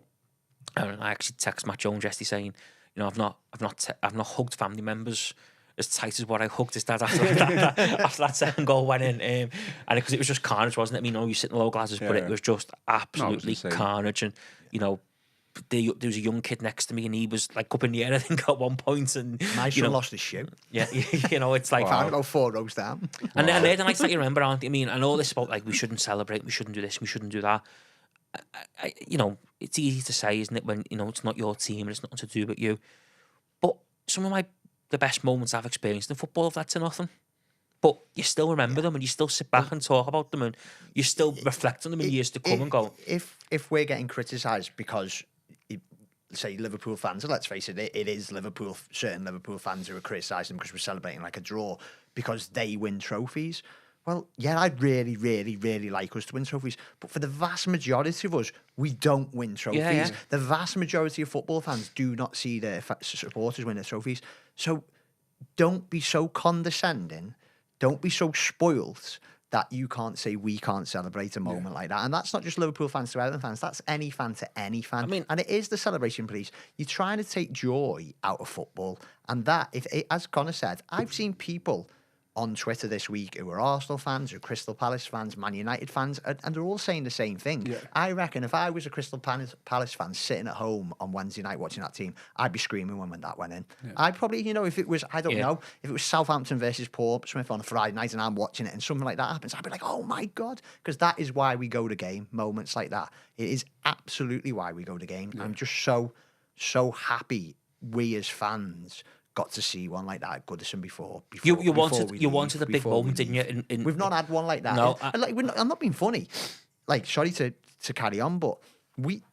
I actually text Matt Jones yesterday saying, you know, I've not hugged family members as tight as what I hugged his dad after that second goal went in, and because it was just carnage, wasn't it? I mean, you sit in low glasses, but it was just absolutely carnage, and you know, there was a young kid next to me, and he was like up in the air, I think, at one point, and my son lost his shoe. Yeah, you know, it's like found about 4 rows down. And they're the nights that you remember, aren't they? I mean, and all this about like we shouldn't celebrate, we shouldn't do this, we shouldn't do that. You know, it's easy to say, isn't it, when you know it's not your team and it's nothing to do with you. But some of the best moments I've experienced in football have led to nothing. But you still remember them, and you still sit back and talk about them, and you still reflect on them in years to come and go. If we're getting criticised because, say, Liverpool fans, and let's face it, it is Liverpool, certain Liverpool fans who are criticising because we're celebrating like a draw because they win trophies. Well, yeah, I'd really, really, really like us to win trophies. But for the vast majority of us, we don't win trophies. Yeah. The vast majority of football fans do not see their supporters win their trophies. So don't be so condescending. Don't be so spoilt that you can't say we can't celebrate a moment like that. And that's not just Liverpool fans to Everton fans. That's any fan to any fan. I mean, and it is the celebration police. You're trying to take joy out of football. And that, as Connor said, I've seen people on Twitter this week who are Arsenal fans, who are Crystal Palace fans, Man United fans, and they're all saying the same thing. Yeah. I reckon if I was a Crystal Palace fan sitting at home on Wednesday night watching that team, I'd be screaming when that went in. Yeah. I'd probably, you know, if it was, I don't know, if it was Southampton versus Portsmouth on a Friday night and I'm watching it and something like that happens, I'd be like, oh my God, because that is why we go to game, moments like that. It is absolutely why we go to game. Yeah. I'm just so happy we as fans got to see one like that at Goodison before you wanted a big moment, didn't you? We've not had one like that. No, I'm not being funny. Like, sorry to carry on, but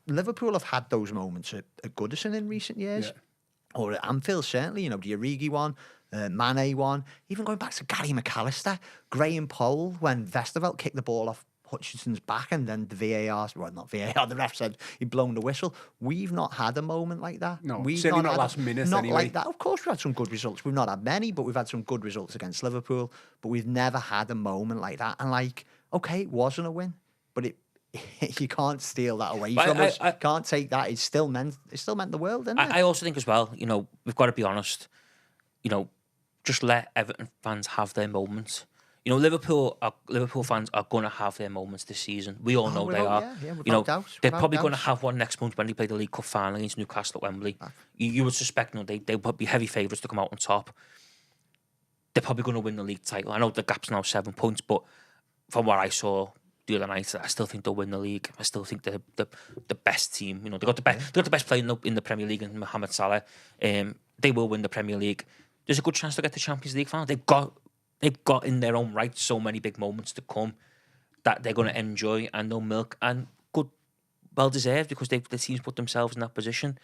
Liverpool have had those moments at Goodison in recent years, or at Anfield certainly. You know, the Origi one, Mane one, even going back to Gary McAllister, Graham Poll when Westerveld kicked the ball off Hutchinson's back, and then the the ref said he'd blown the whistle. We've not had a moment like that. No, certainly not last minute. Not anyway. Like that. Of course, we've had some good results. We've not had many, but we've had some good results against Liverpool. But we've never had a moment like that. And like, okay, it wasn't a win, but you can't steal that away from us. Can't take that. It still meant the world, didn't it? I also think as well, you know, we've got to be honest. You know, just let Everton fans have their moments. You know, Liverpool fans are going to have their moments this season. We all know they are. Yeah, you know, they're probably going to have one next month when they play the League Cup final against Newcastle at Wembley. You would suspect, you know, they would be heavy favourites to come out on top. They're probably going to win the league title. I know the gap's now 7 points, but from what I saw the other night, I still think they'll win the league. I still think they're the best team. You know, they got the best player in the Premier League, in Mohamed Salah. They will win the Premier League. There's a good chance to get the Champions League final. They've got in their own right so many big moments to come that they're going to enjoy and they'll milk, and good, well deserved, because the teams put themselves in that position.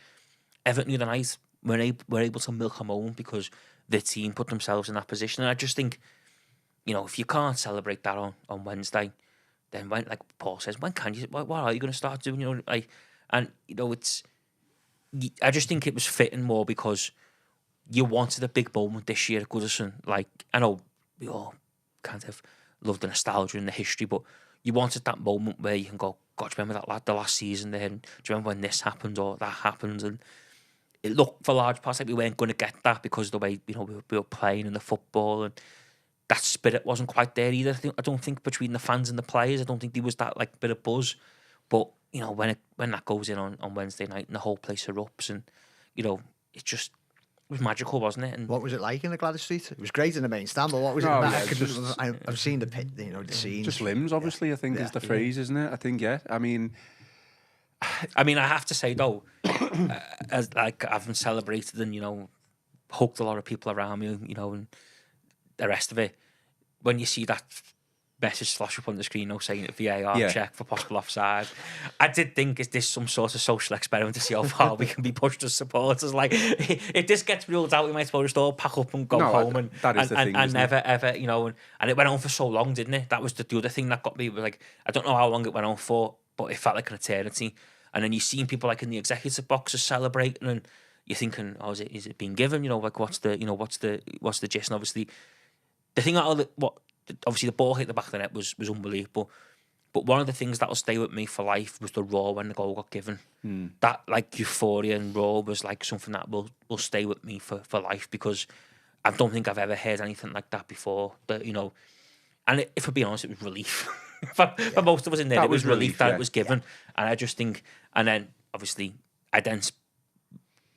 Everton the other night were able to milk a moment because the team put themselves in that position, and I just think, you know, if you can't celebrate that on Wednesday, then when, like Paul says, when can you? What are you going to start doing? You know, like, and you know, I just think it was fitting more because you wanted a big moment this year at Goodison. Like, I know we all kind of love the nostalgia and the history, but you wanted that moment where you can go, God, do you remember that the last season there? And do you remember when this happened or that happened? And it looked for large parts like we weren't going to get that because of the way, you know, we were playing in the football, and that spirit wasn't quite there either. I don't think between the fans and the players, I don't think there was that like bit of buzz. But you know, when that goes in on Wednesday night and the whole place erupts, and you know, it was magical, wasn't it? And what was it like in the Gladys Street? It was great in the main stand, but what was it? I've seen the pit, you know, the scenes. Just limbs, obviously. I think is the phrase, isn't it? I think I mean, I have to say though, as like I've celebrated and, you know, hugged a lot of people around me, you know, and the rest of it. When you see that message flash up on the screen, you know, saying VAR check for possible offside, I did think, is this some sort of social experiment to see how far we can be pushed as supporters? Like, if this gets ruled out, we might as well just all pack up and go home and never ever, you know. And it went on for so long, didn't it? That was the other thing that got me. Like, I don't know how long it went on for, but it felt like an eternity. And then you seen people like in the executive boxes celebrating, and you're thinking, oh, is it being given? You know, like what's the gist? And obviously, the thing obviously the ball hit the back of the net was unbelievable. But one of the things that will stay with me for life was the roar when the goal got given. That like euphoria and roar was like something that will stay with me for life, because I don't think I've ever heard anything like that before. That, you know, and if I'm being honest, it was relief. for most of us in there, it was relief that it was given. And I just think, and then obviously I then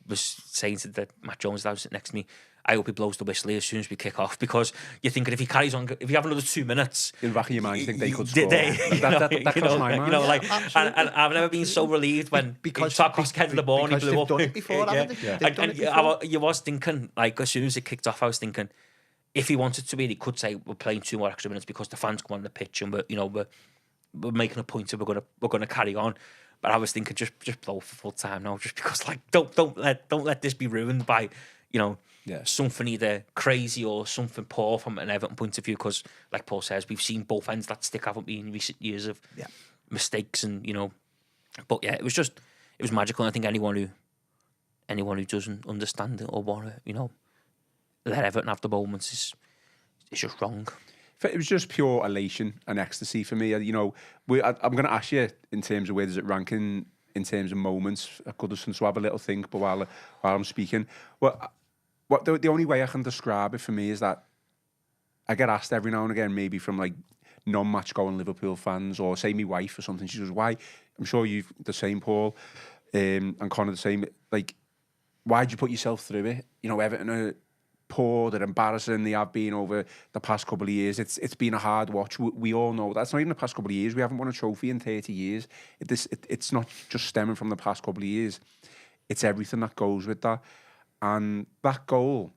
was saying to Matt Jones that was sitting next to me, I hope he blows the whistle as soon as we kick off, because you're thinking if he carries on, if you have another 2 minutes, in the back of your mind, you think they could score. That crossed my mind. You know, like, and I've never been so relieved when Tarkowski headed the ball and he blew up. Done it before, haven't they? You was thinking, like, as soon as it kicked off, I was thinking, if he wanted to, he could say we're playing 2 more extra minutes because the fans come on the pitch and we're making a point of we're gonna carry on. But I was thinking, just blow for full time now, just because, like, don't let this be ruined by, you know, something either crazy or something poor from an Everton point of view. Because, like Paul says, we've seen both ends that stick, haven't we, in recent years of mistakes and, you know. But yeah, it was magical. And I think anyone who doesn't understand it or want to, you know, let Everton have the moments is just wrong. It was just pure elation and ecstasy for me. You know, I'm going to ask you in terms of where does it rank in terms of moments at Goodison, so have a little think. But while I'm speaking, what the only way I can describe it for me is that I get asked every now and again, maybe from like non-match going Liverpool fans, or say my wife or something. She goes, "Why?" I'm sure you've the same, Paul, and Connor the same. Like, why'd you put yourself through it? You know, Everton are poor, they're embarrassing, they have been over the past couple of years. It's been a hard watch. We all know that's not even the past couple of years. We haven't won a trophy in 30 years. It's not just stemming from the past couple of years. It's everything that goes with that. And that goal,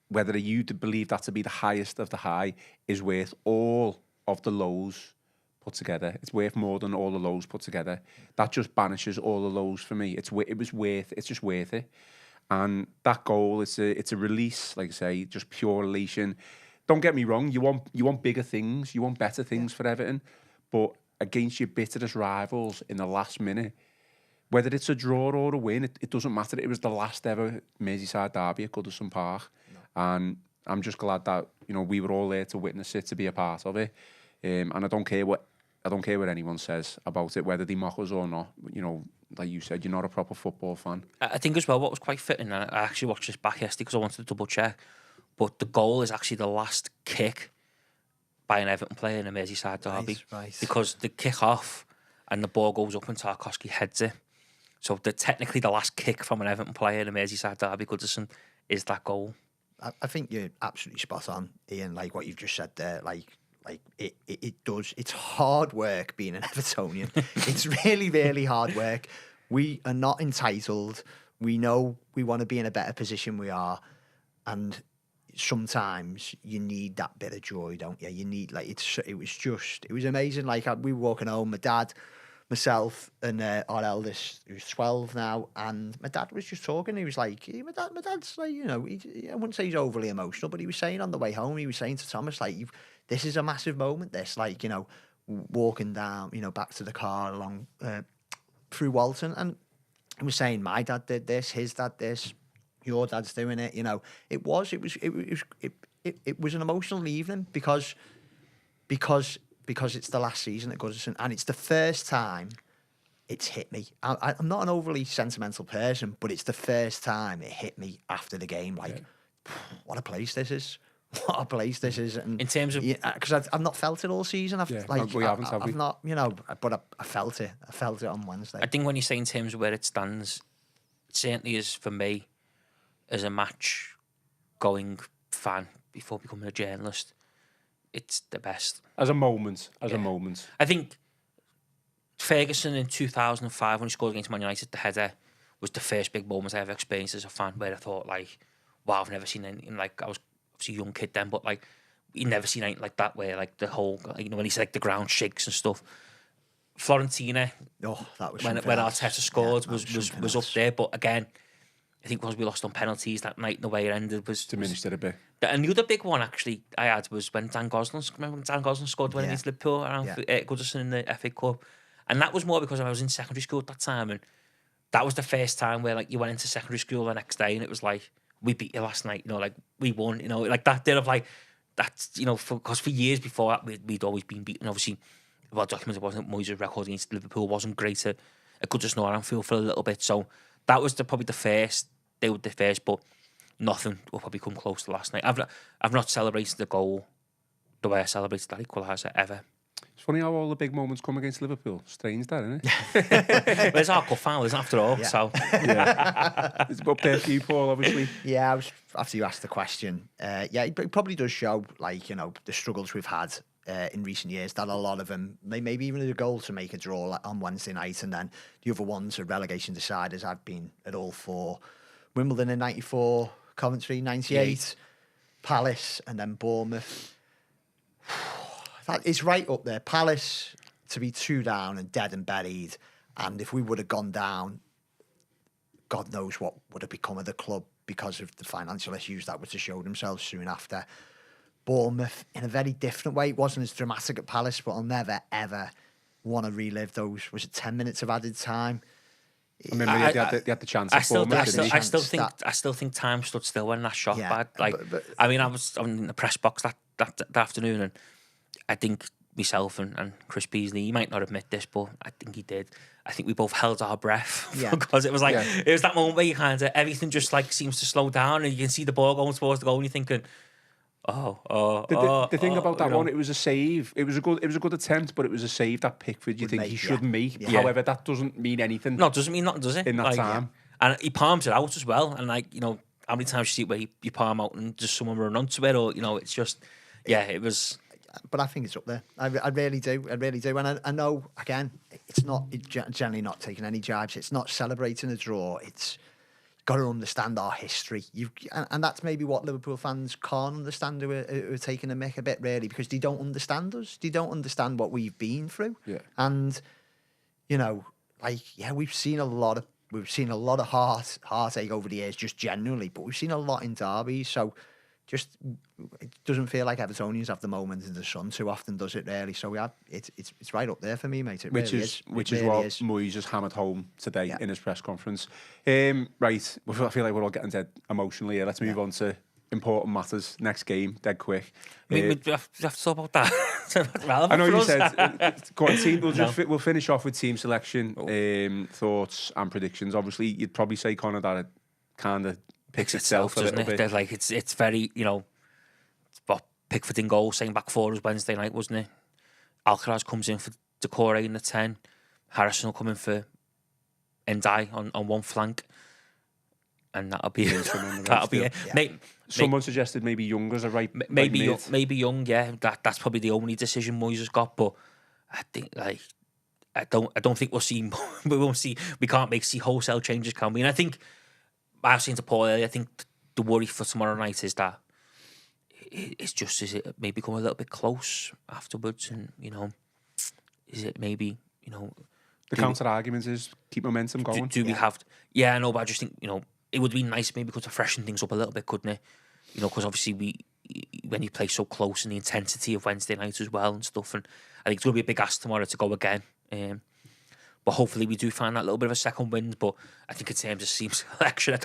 whether you believe that to be the highest of the high, is worth all of the lows put together. It's worth more than all the lows put together. That just banishes all the lows for me. It's just worth it. And that goal, it's a release, like I say, just pure elation. Don't get me wrong, you want bigger things, you want better things for Everton, but against your bitterest rivals in the last minute, whether it's a draw or a win, it doesn't matter. It was the last ever Merseyside Derby at Goodison Park, and I'm just glad that, you know, we were all there to witness it, to be a part of it. And I don't care what anyone says about it, whether they mock us or not. You know, like you said, you're not a proper football fan. I think as well, what was quite fitting, and I actually watched this back yesterday because I wanted to double check, but the goal is actually the last kick by an Everton player in a Merseyside derby. Right. Because the kick off and the ball goes up and Tarkowski heads it. So technically the last kick from an Everton player in a Merseyside derby, Goodison, is that goal. I think you're absolutely spot on, Ian, like what you've just said there. Like it does. It's hard work being an Evertonian. It's really, really hard work. We are not entitled. We know we want to be in a better position we are. And sometimes you need that bit of joy, don't you? You need, like, it was amazing. Like, we were walking home, my dad, myself, and our eldest, who's 12 now, and my dad was just talking. He was like, my dad's like, you know, I wouldn't say he's overly emotional, but he was saying on the way home, he was saying to Thomas, like, this is a massive moment, this, like, you know, walking down, you know, back to the car along through Walton, and he was saying, my dad did this, his dad this, your dad's doing it, you know. It was an emotional evening because it's the last season at Goodison, and it's the first time it's hit me. I'm not an overly sentimental person, but it's the first time it hit me after the game. Like, what a place this is. what a place this is. And in terms of, because I've not felt it all season. We haven't, have we? I've not, you know, but I felt it. I felt it on Wednesday. I think when you say in terms of where it stands, it certainly is for me as a match going fan before becoming a journalist. It's the best. As a moment. I think Ferguson in 2005 when he scored against Man United, the header was the first big moment I ever experienced as a fan, where I thought like, wow, I've never seen anything like. I was obviously a young kid then, but like you never seen anything like that, where like the whole, you know, when he said like the ground shakes and stuff. Florentina, that was when Arteta scored was up there, but again, I think because we lost on penalties that night and the way it ended was diminished it a bit. And the other big one actually I had was when Dan Gosling scored when against Liverpool around Goodison in the FA Cup, and that was more because I was in secondary school at that time, and that was the first time where like you went into secondary school the next day and it was like, we beat you last night, you know, like we won, you know, like that bit of like, that's, you know, because for years before that we'd always been beaten. Obviously, well documented wasn't Moyes' record against Liverpool wasn't great at Goodison or Anfield for a little bit, so that was probably the first. They were the first, but nothing will probably come close to last night. I've not celebrated the goal the way I celebrated that equaliser ever. It's funny how all the big moments come against Liverpool. Strange that, isn't it? Well, it's our cup final, isn't it, after all? Yeah. So it's up there for you, Paul, obviously. Yeah, after you asked the question, it probably does show, like, you know, the struggles we've had in recent years, that a lot of them, maybe even a goal to make a draw on Wednesday night, and then the other ones are relegation deciders. I've been at all four. Wimbledon in 94, Coventry 98, Palace, and then Bournemouth. That is right up there. Palace to be 2 down and dead and buried, and if we would have gone down, God knows what would have become of the club because of the financial issues that were to show themselves soon after. Bournemouth, in a very different way, it wasn't as dramatic at Palace, but I'll never, ever want to relive those, was it 10 minutes of added time? I remember they had the chance. I still think time stood still when that shot bad. Like, I mean, I was in the press box that afternoon, and I think myself and Chris Beasley, he might not admit this, but I think he did. I think we both held our breath because it was like it was that moment where you kind of everything just like seems to slow down, and you can see the ball going towards the goal, and you're thinking, the thing about that one, it was a save. It was a good attempt, but it was a save that Pickford you think he should make. Yeah. However, that doesn't mean anything. No, it doesn't mean nothing, does it? In that time. And he palms it out as well. And like, you know, how many times you see it where you palm out and just someone run onto it, or, you know, it's just, it was. But I think it's up there. I really do. And I know, again, it's generally not taking any jibes. It's not celebrating a draw. It's got to understand our history. And that's maybe what Liverpool fans can't understand who are taking a mick a bit, really, because they don't understand us. They don't understand what we've been through. Yeah. And, you know, like, we've seen a lot of heartache over the years, just generally, but we've seen a lot in derbies. So just, it doesn't feel like Evertonians have the moment in the sun too often, does it, really? So it's right up there for me, mate. Which is what Moyes just hammered home today in his press conference. Right, I feel like we're all getting dead emotionally here. Let's move on to important matters. Next game, dead quick. We have to talk about that. I know you said. Go on, team. We'll finish off with team selection, thoughts and predictions. Obviously, you'd probably say, Connor, that it kind of picks itself a little bit. Like it's very, you know, what Pickford in goal, saying back four was Wednesday night, wasn't it? Alcaraz comes in for Decore in the 10. Harrison will come in for Ndiaye on one flank, and that'll be it. Someone suggested maybe Young as a right. Maybe Young. Yeah, that's probably the only decision Moyes has got. But I think I don't think we'll see. We can't see wholesale changes, can we? And I think I was saying to Paul earlier, I think the worry for tomorrow night is that is it maybe come a little bit close afterwards, and, you know, is it maybe, you know, the counter argument is keep momentum going. Do we have? Yeah, I know, but I just think, you know, it would be nice maybe to freshen things up a little bit, couldn't it? You know, because obviously when you play so close, and the intensity of Wednesday night as well and stuff, and I think it's going to be a big ask tomorrow to go again. But hopefully we do find that little bit of a second wind. But I think in terms of team selection, I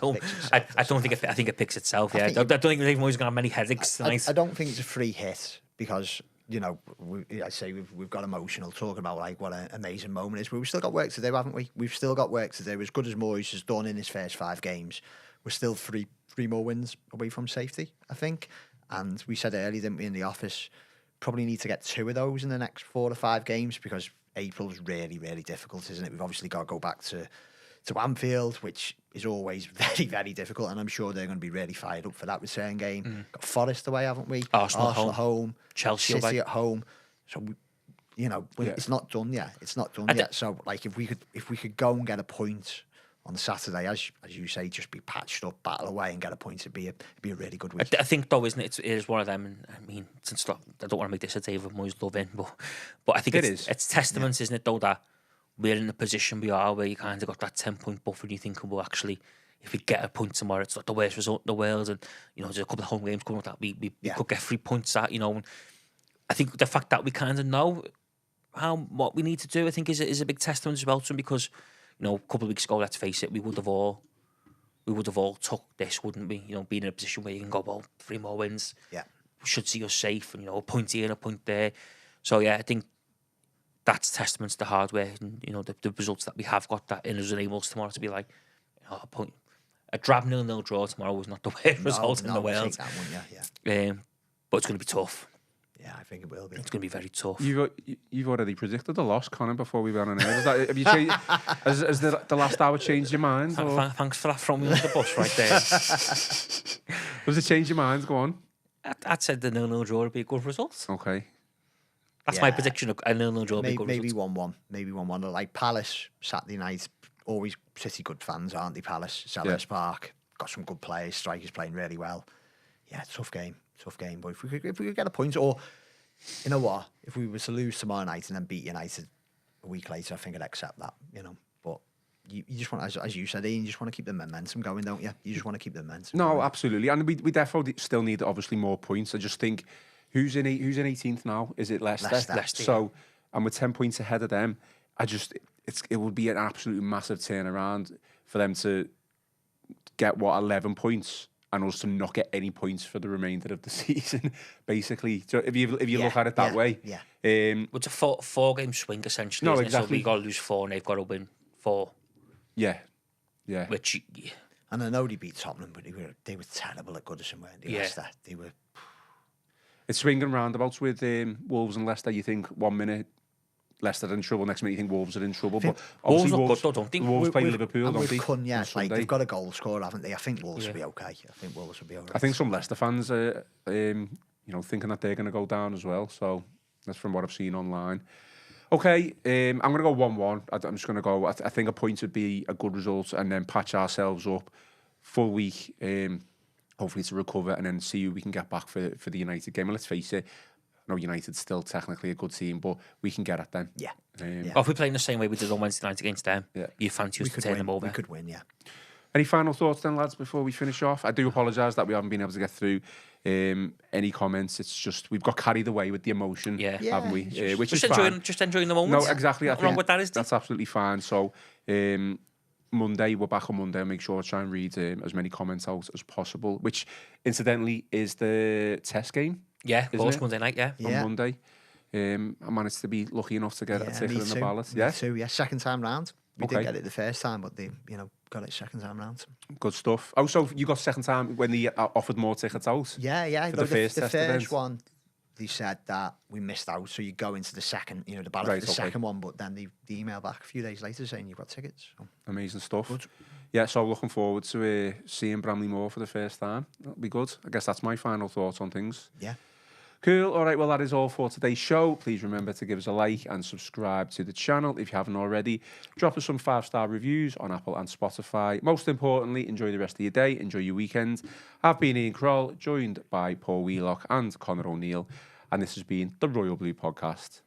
think it picks itself. I don't think David Moyes going to have many headaches tonight. I don't think it's a free hit because, you know, we've got emotional talking about like what an amazing moment is. But we've still got work to do, haven't we? We've still got work to do. As good as Moyes has done in his first 5 games, we're still three more wins away from safety, I think. And we said earlier, didn't we, in the office, probably need to get 2 of those in the next 4 to 5 games because April's really, really difficult, isn't it? We've obviously got to go back to Anfield, which is always very, very difficult, and I'm sure they're going to be really fired up for that return game. Got Forest away, haven't we? Arsenal at home. Chelsea City away. at home. So it's not done yet. It's not done yet. So like if we could go and get a point on Saturday, as you say, just be patched up, battle away, and get a point, it'd be a really good week. I think though, isn't it? It is one of them. And I mean, I don't want to make this a David Moyes love in, but I think it's testament, isn't it? Though that we're in the position we are, where you kind of got that 10-point buffer, and you think, well, actually, if we get a point tomorrow, it's not the worst result in the world, and there's a couple of home games coming up that we could get 3 points at, And I think the fact that we kind of know what we need to do, I think, is a big testament as well to him, because a couple of weeks ago, let's face it, we would have all took this, wouldn't we? Being in a position where you can go, well, 3 more wins, should see us safe, and a point here and a point there. So yeah, I think that's testament to the hard work and the results that we have got that in us enable us tomorrow to be like a point. A drab 0-0 draw tomorrow was not the worst result in the world. Take that one, but it's going to be tough. Yeah, I think it will be. It's going to be very tough. You've already predicted the loss, Connor, before we went on air. Have you changed? Has the last hour changed your mind? Thanks for that throwing me under the bus right there. Does it change your mind? Go on. I'd said the 0-0 draw would be a good result. Okay. That's my prediction. A 0-0 draw would be a good result. Maybe 1-1. Like Palace, Saturday night, always City good fans, aren't they? Palace, Selhurst Park, got some good players, strikers playing really well. Yeah, tough game. But if we could get a point, or you know what, if we were to lose tomorrow night and then beat United a week later, I think I'd accept that. But you just want, as you said, Ian, you just want to keep the momentum going, don't you? You just want to keep the momentum. No, going. Absolutely, and we definitely still need obviously more points. I just think who's in 18th now? Is it Leicester? So, and with 10 points ahead of them, it would be an absolutely massive turnaround for them to get 11 points. And us to not get any points for the remainder of the season, basically. So if you look at it that way, it's a four-game swing essentially. No, isn't exactly. It? So we got to lose 4, and they've got to win 4. Yeah. Which, and I know they beat Tottenham, but they were terrible at Goodison, weren't they? Leicester, they were. It's swinging roundabouts with Wolves and Leicester. You think 1 minute Leicester are in trouble, next minute you think Wolves are in trouble. But Wolves look good, though, don't they? Wolves play Liverpool, don't they? Like they've got a goal scorer, haven't they? I think Wolves will be okay. I think some Leicester fans are, thinking that they're going to go down as well. So that's from what I've seen online. Okay, I'm going to go 1-1. I'm just going to go. I think a point would be a good result, and then patch ourselves up full week, hopefully to recover, and then see who we can get back for the United game. And let's face it, I know United's still technically a good team, but we can get at them. Yeah. If we play in the same way we did on Wednesday night against them, you fancy us to turn them over? We could win, yeah. Any final thoughts then, lads, before we finish off? I do apologise that we haven't been able to get through any comments. It's just we've got carried away with the emotion, haven't we? Which is fine. Just enjoying the moment. No, exactly. Nothing wrong with that, is there? That's absolutely fine. So Monday, we're back on Monday. I'll make sure to try and read as many comments out as possible, which incidentally is the test game. Yeah, of course, Monday night, on Monday. I managed to be lucky enough to get a ticket in the ballot. Me too, yeah. Second time round. We didn't get it the first time, but they, got it second time round. Good stuff. Oh, so you got second time when they offered more tickets out? Yeah. For the first one, they said that we missed out, so you go into the second, the ballot for the second one, but then they email back a few days later saying you've got tickets. So. Amazing stuff. Good. Yeah, so looking forward to seeing Bramley Moore for the first time. That'll be good. I guess that's my final thoughts on things. Yeah. Cool. All right, well, that is all for today's show. Please remember to give us a like and subscribe to the channel if you haven't already. Drop us some 5-star reviews on Apple and Spotify. Most importantly, enjoy the rest of your day. Enjoy your weekend. I've been Ian Croll, joined by Paul Wheelock and Connor O'Neill, and this has been the Royal Blue Podcast.